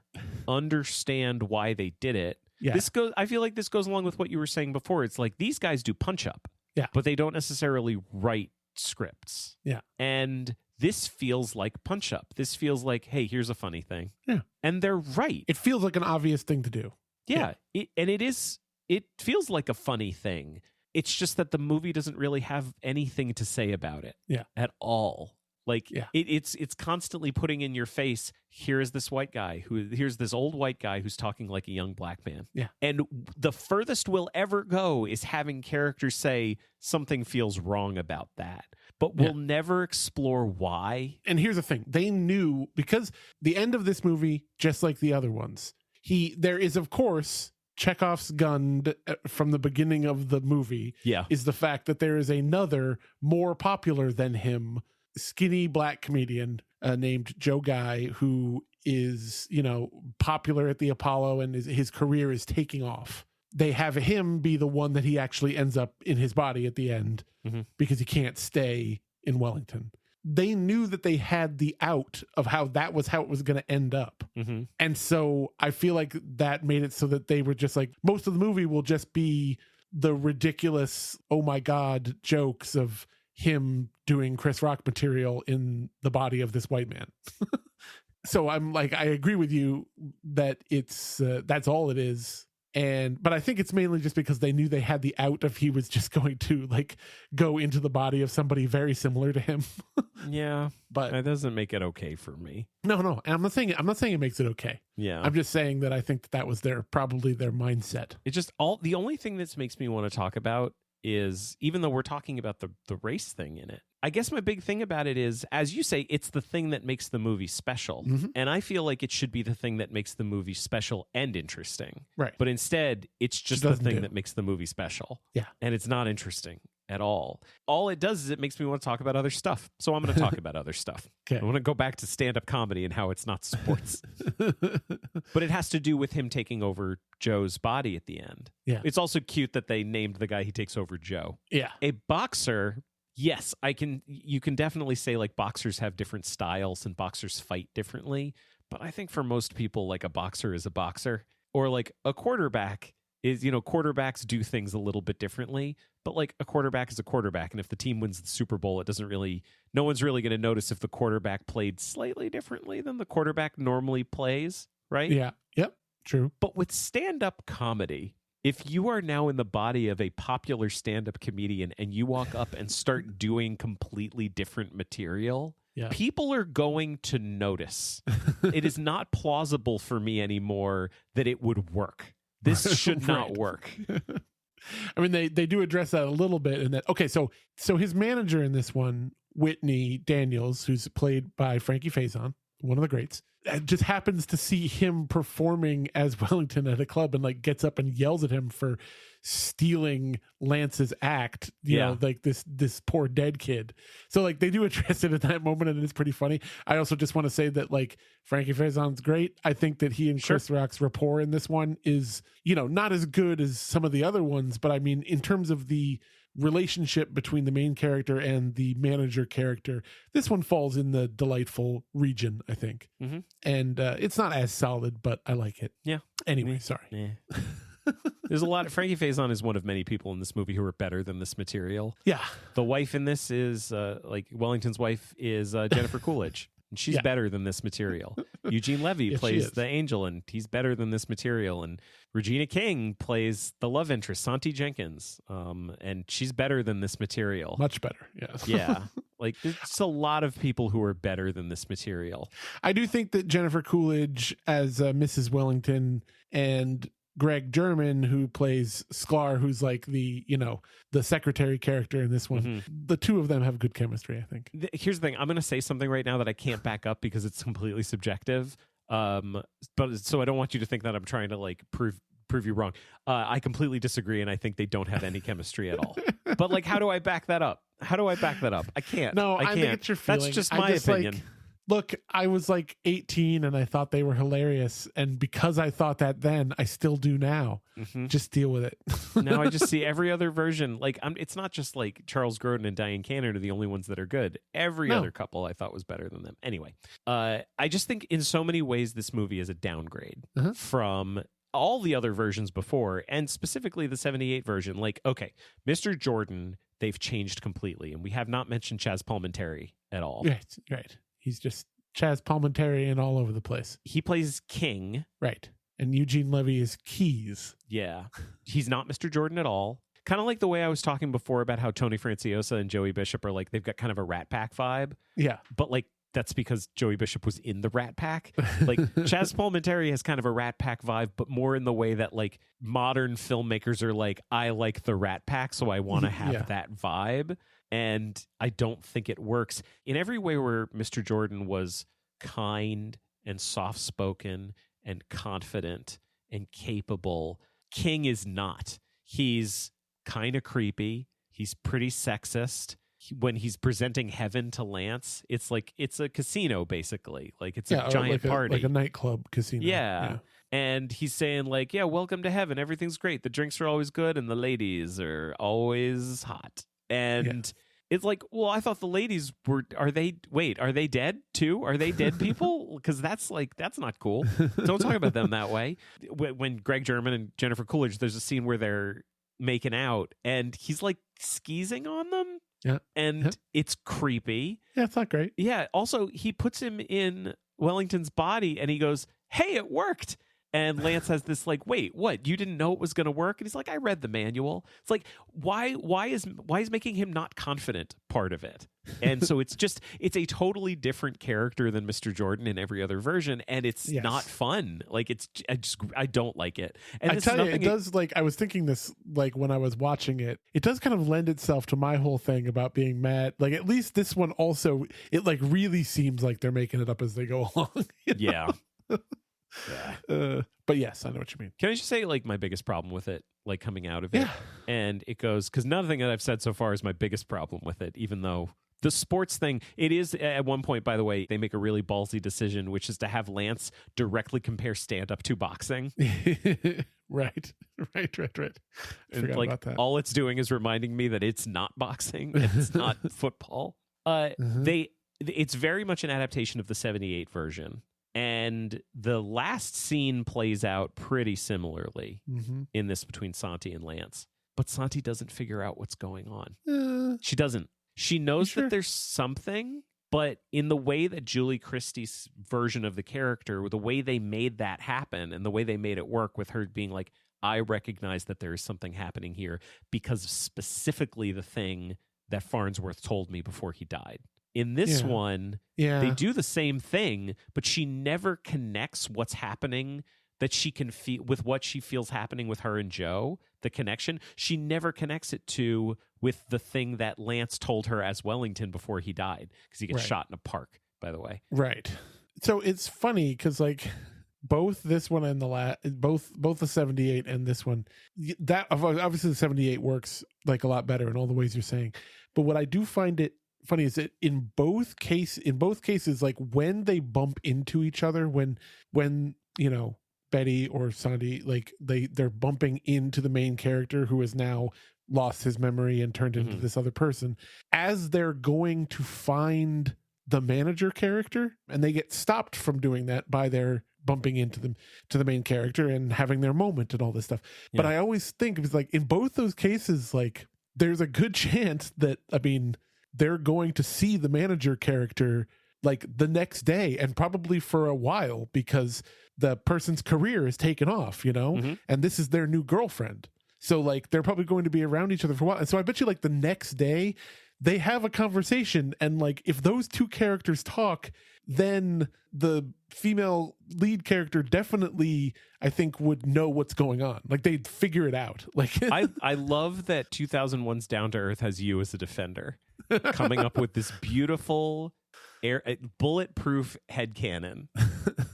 understand why they did it. Yeah. I feel like this goes along with what you were saying before. It's like these guys do punch up. Yeah. But they don't necessarily write scripts. Yeah. And this feels like punch up. This feels like, hey, here's a funny thing. Yeah. And they're right. It feels like an obvious thing to do. Yeah. It feels like a funny thing. It's just that the movie doesn't really have anything to say about it. Yeah. At all. Like it's constantly putting in your face, here's this old white guy who's talking like a young black man. Yeah. And the furthest we'll ever go is having characters say something feels wrong about that. But we'll never explore why. And here's the thing. They knew, because the end of this movie, just like the other ones, there is, of course, Chekhov's gun from the beginning of the movie is the fact that there is another more popular than him skinny black comedian named Joe Guy, who is, popular at the Apollo, and his career is taking off. They have him be the one that he actually ends up in his body at the end because he can't stay in Wellington. They knew that they had the out of how it was going to end up. Mm-hmm. And so I feel like that made it so that they were just like, most of the movie will just be the ridiculous, oh my God, jokes of him doing Chris Rock material in the body of this white man. So I'm like, I agree with you that it's that's all it is. But I think it's mainly just because they knew they had the out of he was just going to like go into the body of somebody very similar to him. Yeah, but that doesn't make it okay for me. No. And I'm not saying it makes it okay. Yeah, I'm just saying that I think that was probably their mindset. It just the only thing that makes me want to talk about is, even though we're talking about the race thing in it, I guess my big thing about it is, as you say, it's the thing that makes the movie special. Mm-hmm. And I feel like it should be the thing that makes the movie special and interesting. Right. But instead, it's just the thing that makes the movie special. Yeah. And it's not interesting at all. All it does is it makes me want to talk about other stuff. So I'm going to talk about other stuff. Okay. I want to go back to stand-up comedy and how it's not sports. But it has to do with him taking over Joe's body at the end. Yeah. It's also cute that they named the guy he takes over Joe. Yeah. A boxer, yes, you can definitely say like boxers have different styles and boxers fight differently. But I think for most people, like a boxer is a boxer, or like a quarterback is, quarterbacks do things a little bit differently, but like a quarterback is a quarterback. And if the team wins the Super Bowl, no one's really going to notice if the quarterback played slightly differently than the quarterback normally plays, right? Yeah. Yep. True. But with stand-up comedy, if you are now in the body of a popular stand-up comedian and you walk up and start doing completely different material, people are going to notice. It is not plausible for me anymore that it would work. This should not work. I mean, they do address that a little bit in that. Okay, so his manager in this one, Whitney Daniels, who's played by Frankie Faison, one of the greats, just happens to see him performing as Wellington at a club and like gets up and yells at him for stealing Lance's act, you know, like this poor dead kid. So like they do address it at that moment, and it's pretty funny. I also just want to say that like Frankie Faison's great. I think that he and Chris Rock's rapport in this one is, not as good as some of the other ones, but I mean, in terms of the relationship between the main character and the manager character, this one falls in the delightful region, I think. Mm-hmm. And it's not as solid, but I like it. Yeah. Anyway, sorry. Yeah. There's a lot. Frankie Faison is one of many people in this movie who are better than this material. Yeah. The wife in this is like Wellington's wife is Jennifer Coolidge. And she's better than this material. Eugene Levy plays the angel, and he's better than this material. And Regina King plays the love interest, Santi Jenkins, and she's better than this material. Much better, yes. Yeah. Like, there's a lot of people who are better than this material. I do think that Jennifer Coolidge as Mrs. Wellington and Greg German, who plays Sklar, who's like the secretary character in this one, the two of them have good chemistry, I think. Here's the thing. I'm going to say something right now that I can't back up because it's completely subjective. But so I don't want you to think that I'm trying to like prove you wrong. I completely disagree, and I think they don't have any chemistry at all. But like, how do I back that up? I can't. No, I think it's your feeling. That's just my opinion. Like, look, I was like 18 and I thought they were hilarious. And because I thought that then, I still do now. Just deal with it. Now I just see every other version. Like, it's not just like Charles Grodin and Dyan Cannon are the only ones that are good. Every other couple I thought was better than them. Anyway, I just think in so many ways this movie is a downgrade from all the other versions before, and specifically the 78 version. Like, okay, Mr. Jordan, they've changed completely. And we have not mentioned Chaz Palminteri at all. Right. He's just Chaz Palminteri all over the place. He plays King. Right. And Eugene Levy is Keys. Yeah. He's not Mr. Jordan at all. Kind of like the way I was talking before about how Tony Franciosa and Joey Bishop are like, they've got kind of a Rat Pack vibe. Yeah. But like, that's because Joey Bishop was in the Rat Pack. Like, Chaz Palminteri has kind of a Rat Pack vibe, but more in the way that like modern filmmakers are like, I like the Rat Pack, so I want to have that vibe. And I don't think it works in every way where Mr. Jordan was kind and soft-spoken and confident and capable. King is not. He's kind of creepy. He's pretty sexist. When he's presenting heaven to Lance, it's like it's a casino, basically. Like, it's a giant party. Like a nightclub casino. Yeah. And he's saying like, yeah, welcome to heaven. Everything's great. The drinks are always good and the ladies are always hot. And it's like, well, I thought the ladies are they dead too? Are they dead people? Because that's not cool. Don't talk about them that way. When Greg German and Jennifer Coolidge, there's a scene where they're making out and he's like skeezing on them. Yeah. And it's creepy. Yeah, it's not great. Yeah. Also, he puts him in Wellington's body and he goes, hey, it worked. And Lance has this like, wait, what? You didn't know it was going to work? And he's like, I read the manual. It's like, why is making him not confident part of it? And so it's a totally different character than Mr. Jordan in every other version. And it's not fun. Like, I don't like it. And I tell you, it does, like, I was thinking this, like, when I was watching it, it does kind of lend itself to my whole thing about being mad. Like, at least this one also, it like really seems like they're making it up as they go along. Yeah. But yes, I know what you mean. Can I just say, like, my biggest problem with it, like, coming out of it, and it goes, because nothing that I've said so far is my biggest problem with it, even though the sports thing, it is at one point, by the way, they make a really ballsy decision, which is to have Lance directly compare stand-up to boxing. Right. I forgot like, about that. All it's doing is reminding me that it's not boxing and it's not football. It's very much an adaptation of the 78 version. And the last scene plays out pretty similarly in this between Santi and Lance. But Santi doesn't figure out what's going on. She doesn't. She knows that there's something, but in the way that Julie Christie's version of the character, the way they made that happen and the way they made it work with her being like, I recognize that there is something happening here because of specifically the thing that Farnsworth told me before he died. In this one, they do the same thing, but she never connects what's happening that she can feel with what she feels happening with her and Joe, the connection. She never connects it with the thing that Lance told her as Wellington before he died, because he gets shot in a park, by the way. Right. So it's funny because like both this one and both the 78 and this one, that obviously the 78 works like a lot better in all the ways you're saying. But what I do find it funny is that in both cases, like when they bump into each other, when you know Betty or Sandy, like they're bumping into the main character who has now lost his memory and turned into this other person, as they're going to find the manager character, and they get stopped from doing that by their bumping into them to the main character and having their moment and all this stuff. But I always think it's like in both those cases, like there's a good chance that they're going to see the manager character like the next day and probably for a while because the person's career is taken off, you know, and this is their new girlfriend. So like they're probably going to be around each other for a while. And so I bet you like the next day they have a conversation, and like if those two characters talk, then the female lead character definitely, I think, would know what's going on. Like they'd figure it out. Like I love that 2001's Down to Earth has you as a defender, coming up with this beautiful bulletproof headcanon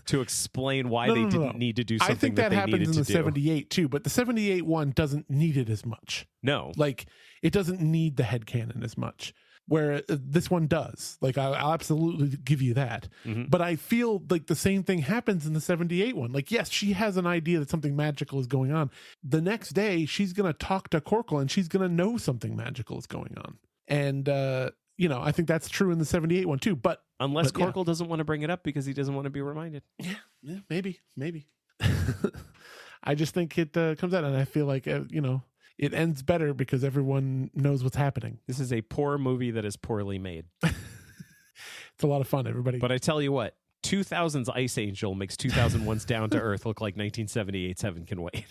to explain why they didn't need to do something. I think that they happens in the 78 too, but the 78 one doesn't need it as much. No, like it doesn't need the headcanon as much, where this one does. Like I'll absolutely give you that. Mm-hmm. But I feel like the same thing happens in the 78 one. Like, yes, she has an idea that something magical is going on. The next day, she's going to talk to Corkle and she's going to know something magical is going on. And, I think that's true in the 78 one too. But unless Corkle doesn't want to bring it up because he doesn't want to be reminded. Yeah, maybe. I just think it comes out, and I feel like, it ends better because everyone knows what's happening. This is a poor movie that is poorly made. It's a lot of fun, everybody. But I tell you what, 2000's Ice Angel makes 2001's Down to Earth look like 1978's Heaven Can Wait.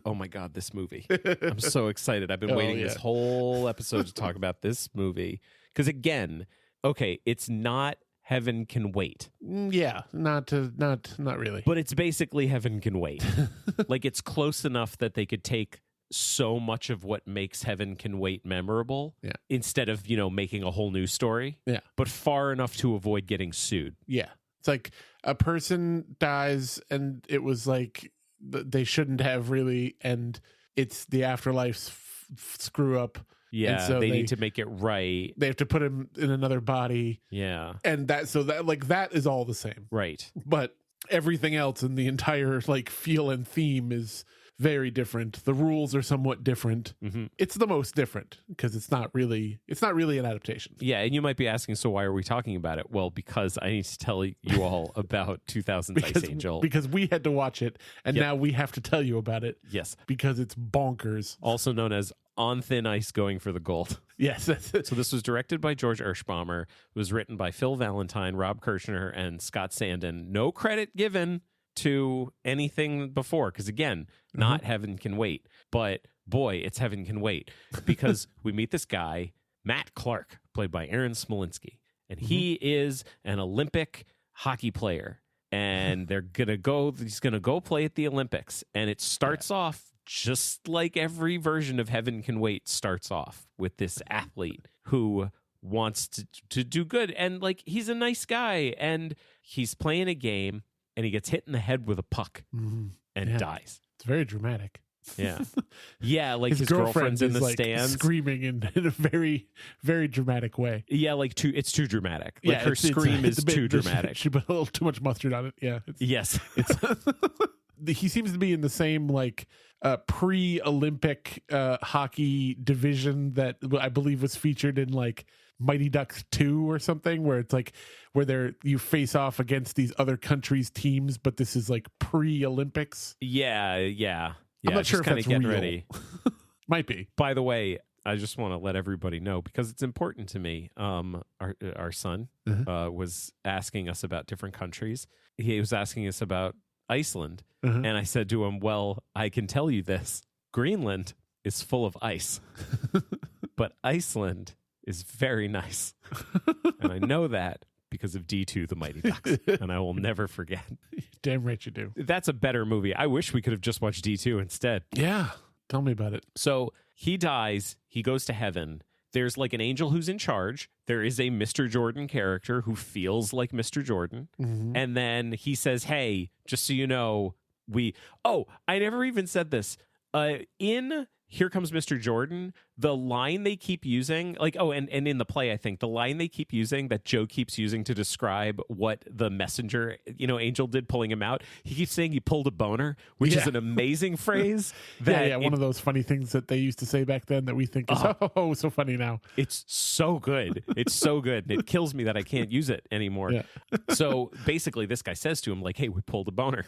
Oh my God, this movie. I'm so excited. I've been waiting this whole episode to talk about this movie. Because again, okay, it's not Heaven Can Wait. Yeah, not really. But it's basically Heaven Can Wait. Like it's close enough that they could take so much of what makes Heaven Can Wait memorable instead of, making a whole new story. Yeah. But far enough to avoid getting sued. Yeah. It's like a person dies and it was like they shouldn't have really, and it's the afterlife's screw up. Yeah, and so they need to make it right. They have to put him in another body. Yeah. And that is all the same. Right. But everything else in the entire feel and theme is very different. The rules are somewhat different. Mm-hmm. It's the most different because it's not really an adaptation. Yeah, and you might be asking, so why are we talking about it? Well, because I need to tell you all about 2000's Ice Angel. Because we had to watch it, and now we have to tell you about it. Yes. Because it's bonkers. Also known as On Thin Ice Going for the Gold. Yes. So this was directed by George Ershbaumer. It was written by Phil Valentine, Rob Kirshner, and Scott Sandin. No credit given to anything before, because again, not Heaven Can Wait, but boy, it's Heaven Can Wait, because we meet this guy, Matt Clark, played by Aaron Smolinski, and he is an Olympic hockey player, and he's gonna go play at the Olympics, and it starts off just like every version of Heaven Can Wait starts off, with this athlete who wants to do good, and he's a nice guy, and he's playing a game and he gets hit in the head with a puck and dies. It's very dramatic. Yeah. Yeah, his girlfriend's in the stands screaming in a very, very dramatic way. Yeah, it's too dramatic. Her scream is too dramatic. She put a little too much mustard on it. Yeah. Yes. He seems to be in the same pre-Olympic hockey division that I believe was featured in Mighty Ducks 2 or something, where it's where you face off against these other countries' teams, but this is pre-Olympics. Yeah. I'm not sure if that's getting real. Ready. Might be. By the way, I just want to let everybody know, because it's important to me. Our son was asking us about different countries. He was asking us about Iceland, and I said to him, well, I can tell you this. Greenland is full of ice, but Iceland is very nice. And I know that because of D2, The Mighty Ducks, and I will never forget. Damn right you do. That's a better movie. I wish we could have just watched D2 instead. Yeah. Tell me about it. So he dies. He goes to heaven. There's an angel who's in charge. There is a Mr. Jordan character who feels like Mr. Jordan. Mm-hmm. And then he says, hey, just so you know, I never even said this. In Here Comes Mr. Jordan, the line they keep using, and in the play, I think, the line they keep using, that Joe keeps using to describe what the messenger, angel did pulling him out, he keeps saying he pulled a boner, which is an amazing phrase. One of those funny things that they used to say back then that we think is so funny now. It's so good. It's so good. And it kills me that I can't use it anymore. Yeah. So basically, this guy says to him, hey, we pulled a boner.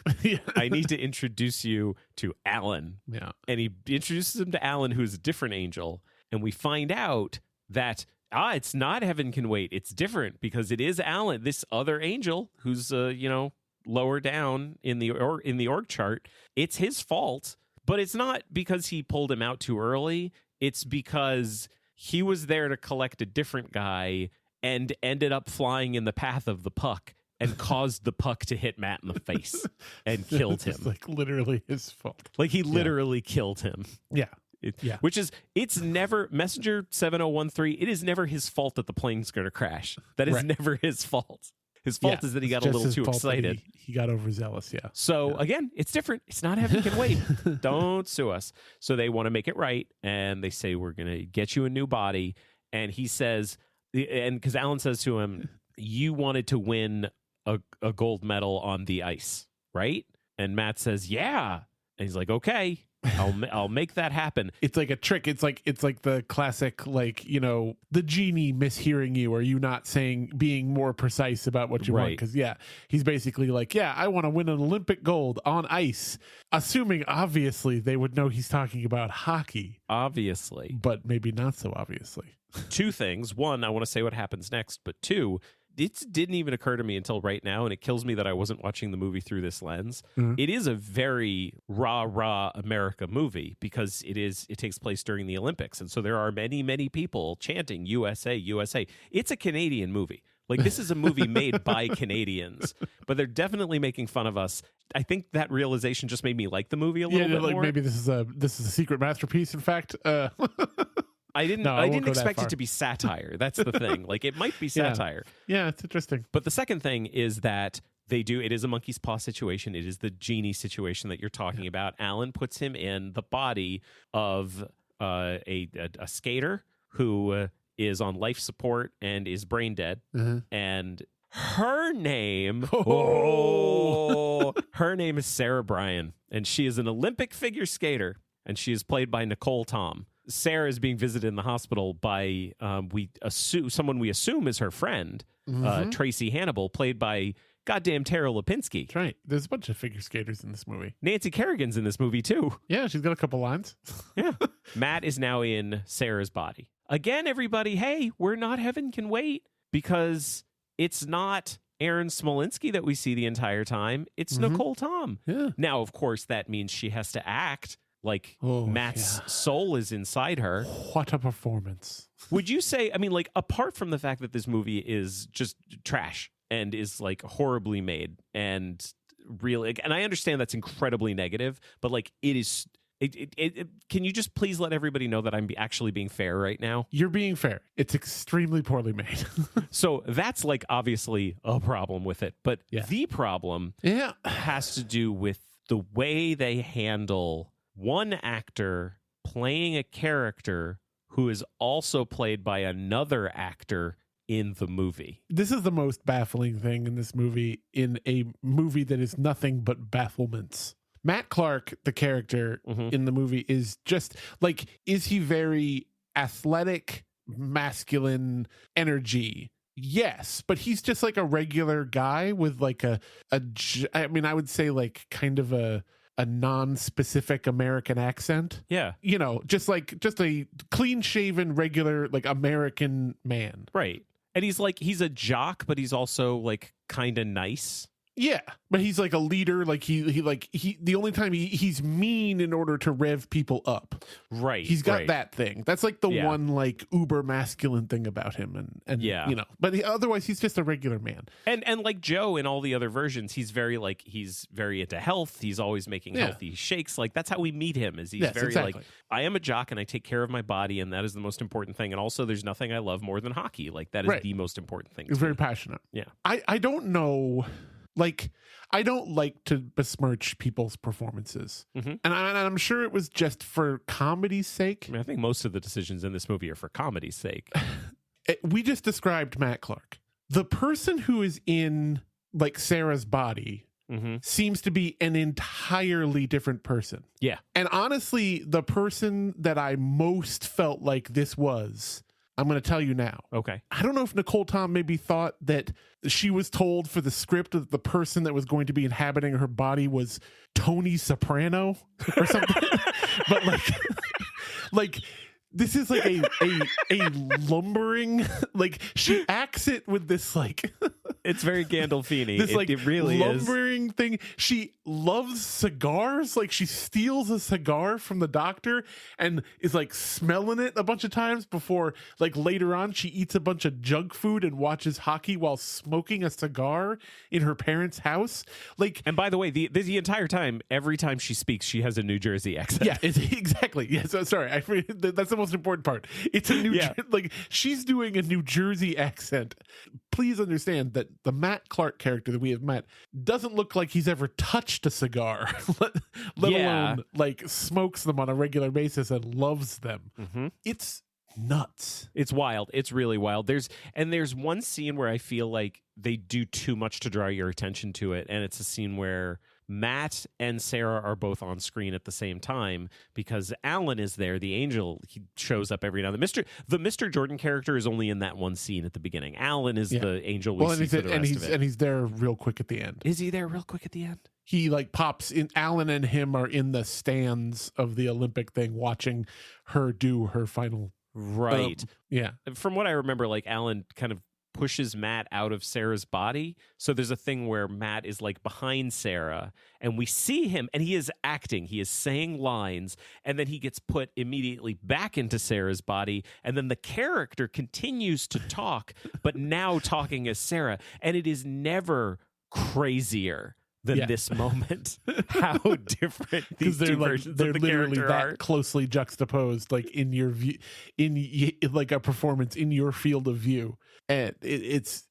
I need to introduce you to Alan. Yeah. And he introduces him to Alan, who's a different angel. And we find out that it's not Heaven Can Wait. It's different, because it is Alan, this other angel who's lower down in the org chart. It's his fault, but it's not because he pulled him out too early. It's because he was there to collect a different guy and ended up flying in the path of the puck and caused the puck to hit Matt in the face and killed him. It's like literally his fault. Like he literally killed him. Yeah. Which is, it's never, Messenger 7013, it is never his fault that the plane's going to crash. That is never his fault. His fault is that he got a little too excited. He got overzealous, So again, it's different. It's not Heaven Can Wait. Don't sue us. So they want to make it right, and they say, we're going to get you a new body. And he says, and because Alan says to him, you wanted to win a gold medal on the ice, right? And Matt says, yeah. And he's like, okay. I'll make that happen. It's like a trick. It's like the classic, like, you know, the genie mishearing you, or you not being more precise about what you want. Because he's basically like, I want to win an Olympic gold on ice, assuming obviously they would know he's talking about hockey. Obviously, but maybe not so obviously. Two things: one, I want to say what happens next, but two, it didn't even occur to me until right now, and it kills me that I wasn't watching the movie through this lens. Mm-hmm. It is a very rah America movie because it takes place during the Olympics, and so there are many people chanting USA, USA. It's a Canadian movie. Like, this is a movie made by Canadians, but they're definitely making fun of us. I think that realization just made me like the movie a little bit more. Maybe this is a secret masterpiece. In fact, I didn't expect it to be satire. That's the thing. Like, it might be satire. Yeah, it's interesting. But the second thing is that it is a monkey's paw situation. It is the genie situation that you're talking about. Alan puts him in the body of a skater who is on life support and is brain dead. Mm-hmm. And her name, her name is Sarah Bryan, and she is an Olympic figure skater, and she is played by Nicole Tom. Sarah is being visited in the hospital by someone we assume is her friend, Tracy Hannibal, played by goddamn Tara Lipinski. That's right. There's a bunch of figure skaters in this movie. Nancy Kerrigan's in this movie too. Yeah, she's got a couple lines. Yeah. Matt is now in Sarah's body. Again, everybody, hey, we're not Heaven Can Wait, because it's not Aaron Smolinski that we see the entire time. It's Nicole Tom. Yeah. Now, of course, that means she has to act like Matt's soul is inside her. What a performance. Would you say, I mean, like, apart from the fact that this movie is just trash and is, like, horribly made and really, and I understand that's incredibly negative, but, like, it is, can you just please let everybody know that I'm actually being fair right now? You're being fair. It's extremely poorly made. So that's, like, obviously a problem with it. But the problem has to do with the way they handle one actor playing a character who is also played by another actor in the movie. This is the most baffling thing in this movie, in a movie that is nothing but bafflements. Matt Clark, the character in the movie, is just like, is he very athletic, masculine energy? Yes, but he's just like a regular guy with like I would say like kind of a non-specific American accent. Yeah. You know, just a clean-shaven, regular, like, American man. Right. And he's a jock, but he's also, like, kind of nice. Yeah, but he's like a leader. Like he the only time he's mean in order to rev people up. Right. He's got that thing. That's like the one like uber masculine thing about him. And you know, but otherwise he's just a regular man. And like Joe in all the other versions, he's very into health. He's always making healthy shakes. Like, that's how we meet him. Is he's very like, I am a jock and I take care of my body, and that is the most important thing. And also, there's nothing I love more than hockey. Like, that is the most important thing. He's very passionate. Yeah. I don't know. Like, I don't like to besmirch people's performances. And I'm sure it was just for comedy's sake. I mean, I think most of the decisions in this movie are for comedy's sake. We just described Matt Clark. The person who is in, like, Sarah's body seems to be an entirely different person. Yeah. And honestly, the person that I most felt like this was, I'm going to tell you now. Okay. I don't know if Nicole Tom maybe thought that she was told for the script that the person that was going to be inhabiting her body was Tony Soprano or something. But like this is like a lumbering, like, she acts it with this like It's very Gandolfini. This It really lumbering thing. She loves cigars. Like she steals a cigar from the doctor and is like smelling it a bunch of times before, like later on, she eats a bunch of junk food and watches hockey while smoking a cigar in her parents' house. Like, and by the way, the entire time, every time she speaks, she has a New Jersey accent. yeah, exactly. Yeah, so sorry, that's the most important part. It's a like she's doing a New Jersey accent. Please understand that the Matt Clark character that we have met doesn't look like he's ever touched a cigar, let alone like smokes them on a regular basis and loves them. Mm-hmm. It's nuts. It's wild. It's really wild. There's one scene where I feel like they do too much to draw your attention to it, and it's a scene where Matt and Sarah are both on screen at the same time because Alan is there. The angel, he shows up every now and then. The Mr. Jordan character is only in that one scene at the beginning. Alan is the angel we see for the rest of it. And he's there real quick at the end. Is he there real quick at the end? He like pops in. Alan and him are in the stands of the Olympic thing watching her do her final. Right. Yeah. From what I remember, like Alan kind of pushes Matt out of Sarah's body. So there's a thing where Matt is like behind Sarah and we see him and he is acting. He is saying lines and then he gets put immediately back into Sarah's body. And then the character continues to talk, but now talking as Sarah. And it is never crazier than this moment. How different these two versions of the character are. That closely juxtaposed, like in your view, in like a performance in your field of view, and it's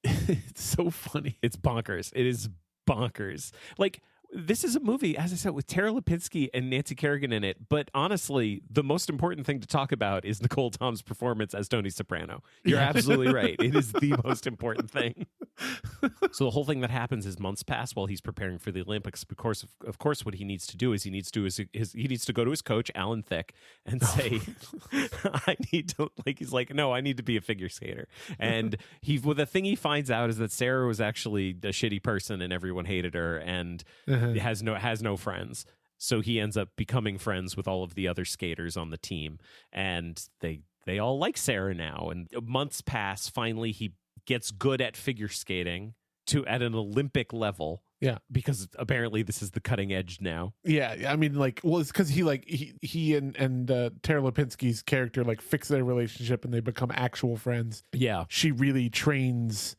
so funny. It's bonkers. It is bonkers. Like, this is a movie, as I said, with Tara Lipinski and Nancy Kerrigan in it. But honestly, the most important thing to talk about is Nicole Tom's performance as Tony Soprano. You're absolutely right. It is the most important thing. So the whole thing that happens is months pass while he's preparing for the Olympics. Of course, what he needs to do is he needs to go to his coach, Alan Thicke, and say, I need to, like, he's like, no, I need to be a figure skater. And the thing he finds out is that Sarah was actually a shitty person and everyone hated her and has no friends. So he ends up becoming friends with all of the other skaters on the team. And they all like Sarah now. And months pass. Finally, he gets good at figure skating at an Olympic level. Yeah, because apparently this is the cutting edge now. Yeah, I mean, like, well, it's because he and Tara Lipinski's character like fix their relationship and they become actual friends. Yeah, she really trains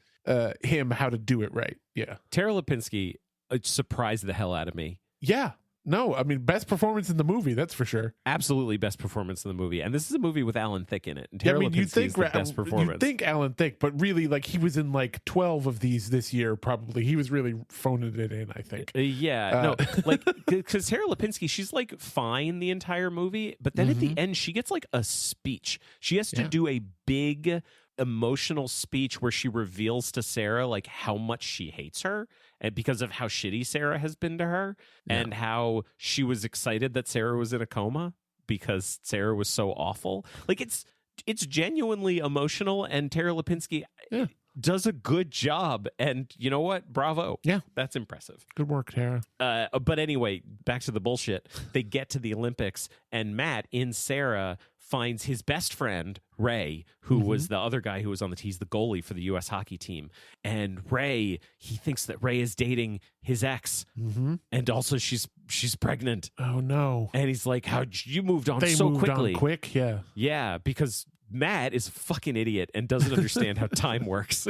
him how to do it right. Yeah, Tara Lipinski surprised the hell out of me. Yeah. No, I mean, best performance in the movie, that's for sure. Absolutely best performance in the movie. And this is a movie with Alan Thicke in it. And Tara Lipinski is the best performance. You'd think Alan Thicke, but really, like, he was in like 12 of these this year, probably. He was really phoning it in, I think. No, like, because Tara Lipinski, she's like fine the entire movie, but then at the end, she gets like a speech. She has to do a big emotional speech where she reveals to Sarah like how much she hates her and because of how shitty Sarah has been to her and how she was excited that Sarah was in a coma because Sarah was so awful. Like it's genuinely emotional and Tara Lipinski does a good job. And you know what? Bravo. Yeah. That's impressive. Good work, Tara. But anyway, back to the bullshit. They get to the Olympics and Matt in Sarah finds his best friend, Ray, who was the other guy who was on the team. He's the goalie for the U.S. hockey team. And Ray, he thinks that Ray is dating his ex. And also she's pregnant. Oh, no. And he's like, how you moved on they so moved quickly. On quick, yeah. Yeah, because Matt is a fucking idiot and doesn't understand how time works.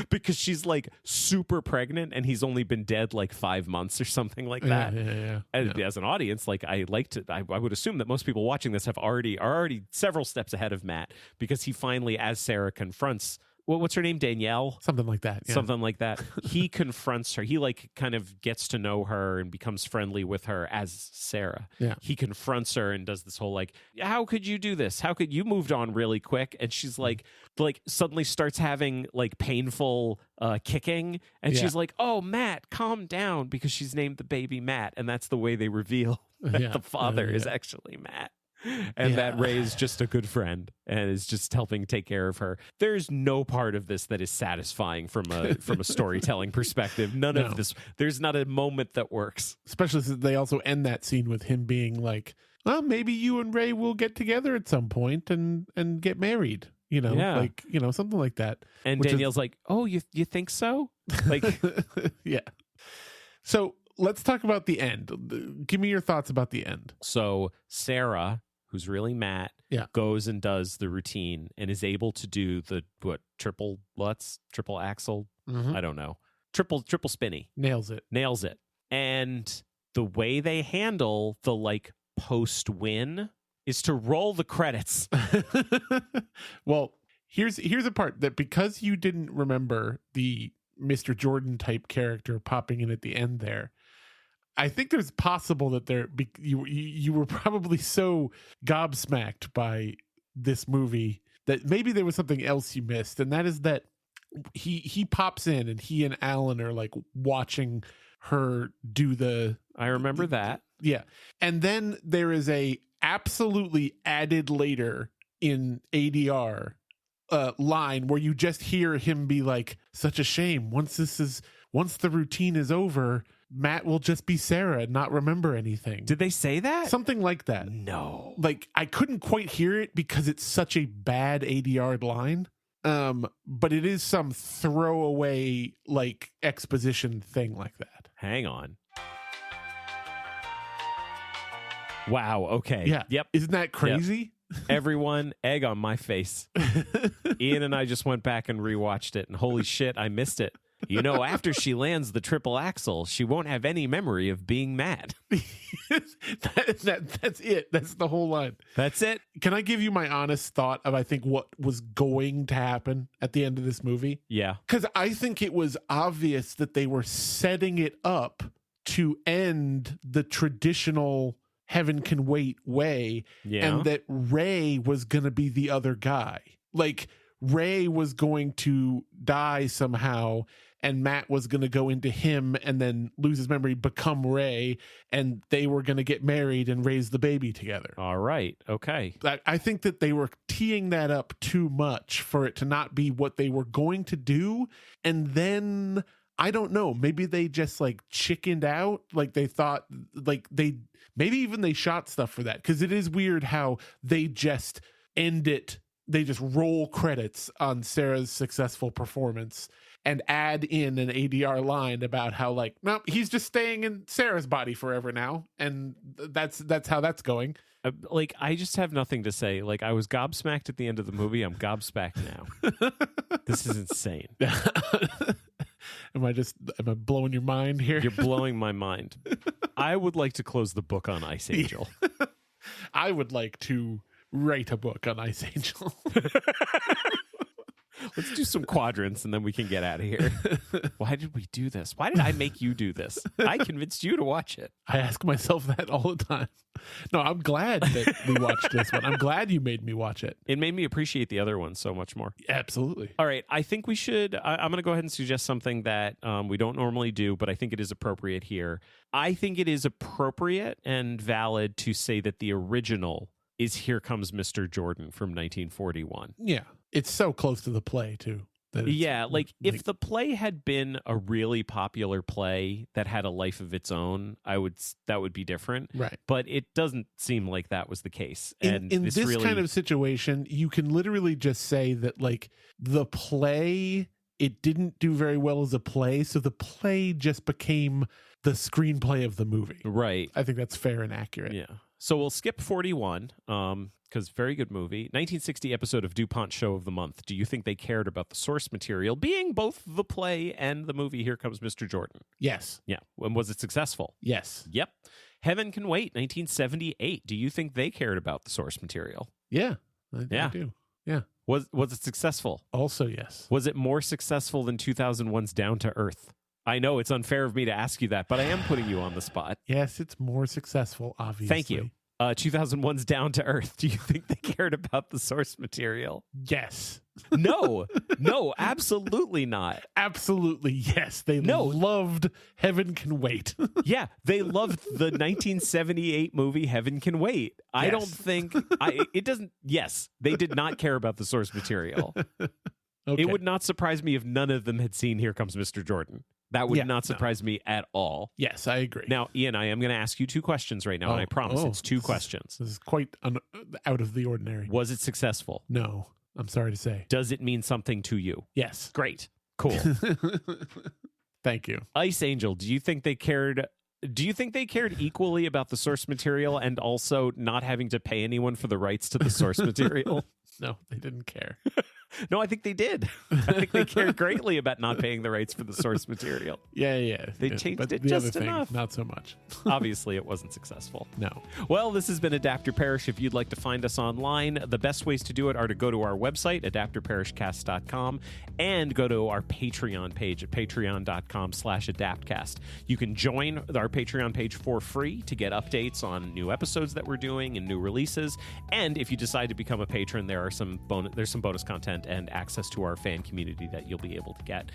Because she's like super pregnant and he's only been dead like 5 months or something like that. Yeah. As an audience, like I would assume that most people watching this are already several steps ahead of Matt because he finally, as Sarah confronts, what's her name? Danielle? Something like that. Yeah. Something like that. He confronts her. He like kind of gets to know her and becomes friendly with her as Sarah. Yeah. He confronts her and does this whole like, how could you do this? How could you moved on really quick? And she's like suddenly starts having like painful kicking. And she's like, oh, Matt, calm down, because she's named the baby Matt. And that's the way they reveal that the father is actually Matt. And that Ray is just a good friend and is just helping take care of her. There's no part of this that is satisfying from a storytelling perspective. None of this. There's not a moment that works. Especially since they also end that scene with him being like, well, maybe you and Ray will get together at some point and get married. something like that. And Danielle's like, oh, you think so? Like, yeah. So let's talk about the end. Give me your thoughts about the end. So Sarah, who's really Matt, goes and does the routine and is able to do the triple axel. I don't know. Triple spinny. Nails it. And the way they handle the like post win is to roll the credits. Well, here's a part that, because you didn't remember the Mr. Jordan type character popping in at the end there, I think there's possible that you were probably so gobsmacked by this movie that maybe there was something else you missed, and that is that he pops in and he and Alan are like watching her do the. I remember that. Yeah, and then there is a absolutely added later in ADR line where you just hear him be like, "Such a shame. Once the routine is over, Matt will just be Sarah and not remember anything." Did they say that? Something like that. No. Like, I couldn't quite hear it because it's such a bad ADR line. But it is some throwaway like exposition thing like that. Hang on. Wow. Okay. Yeah. Yep. Isn't that crazy? Yep. Everyone, egg on my face. Ian and I just went back and rewatched it, and holy shit, I missed it. After she lands the triple axel, she won't have any memory of being mad. That's it. That's the whole line. That's it. Can I give you my honest thought of, I think, what was going to happen at the end of this movie? Yeah. Because I think it was obvious that they were setting it up to end the traditional Heaven Can Wait way, and that Ray was going to be the other guy. Like, Ray was going to die somehow, and Matt was going to go into him and then lose his memory, become Ray, and they were going to get married and raise the baby together. All right. Okay. I think that they were teeing that up too much for it to not be what they were going to do. And then, I don't know, maybe they just like chickened out. Like, they thought, like, maybe even they shot stuff for that. Because it is weird how they just end it. They just roll credits on Sarah's successful performance and add in an ADR line about how, like, no, he's just staying in Sarah's body forever now, and that's how that's going. Like, I just have nothing to say. Like, I was gobsmacked at the end of the movie. I'm gobsmacked now. This is insane. Am I blowing your mind here? You're blowing my mind. I would like to close the book on Ice Angel. I would like to write a book on Ice Angel. Let's do some quadrants and then we can get out of here. Why did we do this? Why did I make you do this? I convinced you to watch it. I ask myself that all the time. No, I'm glad that we watched this one. I'm glad you made me watch it. It made me appreciate the other one so much more. Absolutely. All right. I think we should, I'm going to go ahead and suggest something that we don't normally do, but I think it is appropriate here. I think it is appropriate and valid to say that the original is Here Comes Mr. Jordan from 1941. Yeah. It's so close to the play, too. Yeah, like if the play had been a really popular play that had a life of its own, that would be different. Right. But it doesn't seem like that was the case. And in this really kind of situation, you can literally just say that, like, the play, it didn't do very well as a play, so the play just became the screenplay of the movie. Right. I think that's fair and accurate. Yeah. So we'll skip 41, because very good movie. 1960 episode of DuPont Show of the Month. Do you think they cared about the source material being both the play and the movie Here Comes Mr. Jordan? Yes. Yeah. And was it successful? Yes. Yep. Heaven Can Wait, 1978. Do you think they cared about the source material? Yeah. I do. Yeah. Was it successful? Also, yes. Was it more successful than 2001's Down to Earth? I know it's unfair of me to ask you that, but I am putting you on the spot. Yes, it's more successful, obviously. Thank you. 2001's Down to Earth. Do you think they cared about the source material? Yes. No, absolutely not. Absolutely, yes. They loved Heaven Can Wait. Yeah, they loved the 1978 movie Heaven Can Wait. Yes. I don't think it doesn't. Yes, they did not care about the source material. Okay. It would not surprise me if none of them had seen Here Comes Mr. Jordan. That would not surprise me at all. Yes, I agree. Now, Ian, I am going to ask you two questions right now, and I promise it's two questions. This is quite out of the ordinary. Was it successful? No. I'm sorry to say. Does it mean something to you? Yes. Great. Cool. Thank you. Ice Angel, do you think they cared equally about the source material and also not having to pay anyone for the rights to the source material? No, they didn't care. No, I think they did. I think they cared greatly about not paying the rights for the source material. Yeah. They changed but it the just other thing, enough. Not so much. Obviously, it wasn't successful. No. Well, this has been Adapt or Perish. If you'd like to find us online, the best ways to do it are to go to our website, adaptorperishcast.com, and go to our Patreon page at patreon.com/adaptcast. You can join our Patreon page for free to get updates on new episodes that we're doing and new releases. And if you decide to become a patron, there's some bonus content and access to our fan community that you'll be able to get.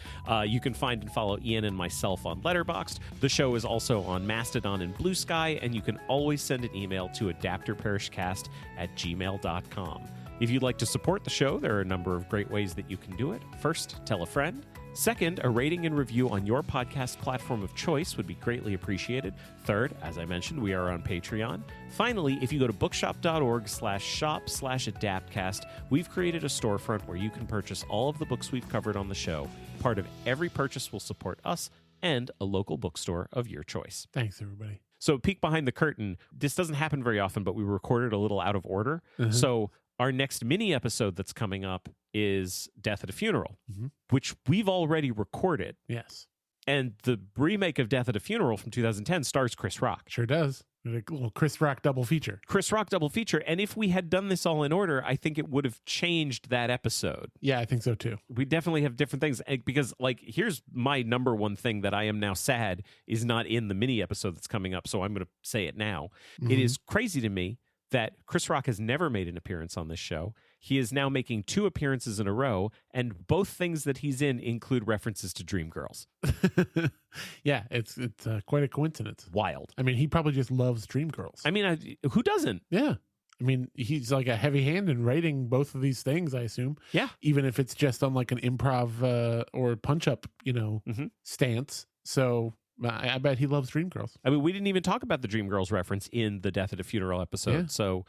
You can find and follow Ian and myself on Letterboxd. The show is also on Mastodon and Blue Sky, and you can always send an email to adaptorperishcast@gmail.com. If you'd like to support the show, there are a number of great ways that you can do it. First, tell a friend. Second, a rating and review on your podcast platform of choice would be greatly appreciated. Third, as I mentioned, we are on Patreon. Finally, if you go to bookshop.org/shop/adaptcast, we've created a storefront where you can purchase all of the books we've covered on the show. Part of every purchase will support us and a local bookstore of your choice. Thanks, everybody. So, peek behind the curtain. This doesn't happen very often, but we recorded a little out of order. So our next mini episode that's coming up is Death at a Funeral, which we've already recorded. Yes. And the remake of Death at a Funeral from 2010 stars Chris Rock. Sure does. A little Chris Rock double feature. And if we had done this all in order, I think it would have changed that episode. Yeah, I think so too. We definitely have different things. Because, here's my number one thing that I am now sad is not in the mini episode that's coming up, so I'm going to say it now. It is crazy to me that Chris Rock has never made an appearance on this show. He is now making 2 appearances in a row, and both things that he's in include references to Dreamgirls. Yeah, it's quite a coincidence. Wild. I mean, he probably just loves Dreamgirls. I mean, who doesn't? Yeah. I mean, he's like a heavy hand in writing both of these things, I assume. Yeah. Even if it's just on like an improv or punch-up, stance. So I bet he loves Dreamgirls. I mean, we didn't even talk about the Dreamgirls reference in the Death at a Funeral episode. Yeah. So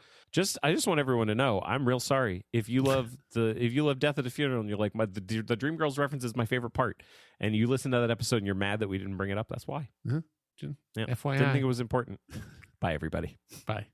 I just want everyone to know, I'm real sorry if you love Death at a Funeral and you're like, the Dreamgirls reference is my favorite part, and you listen to that episode and you're mad that we didn't bring it up. That's why. Yeah. FYI, didn't think it was important. Bye, everybody. Bye.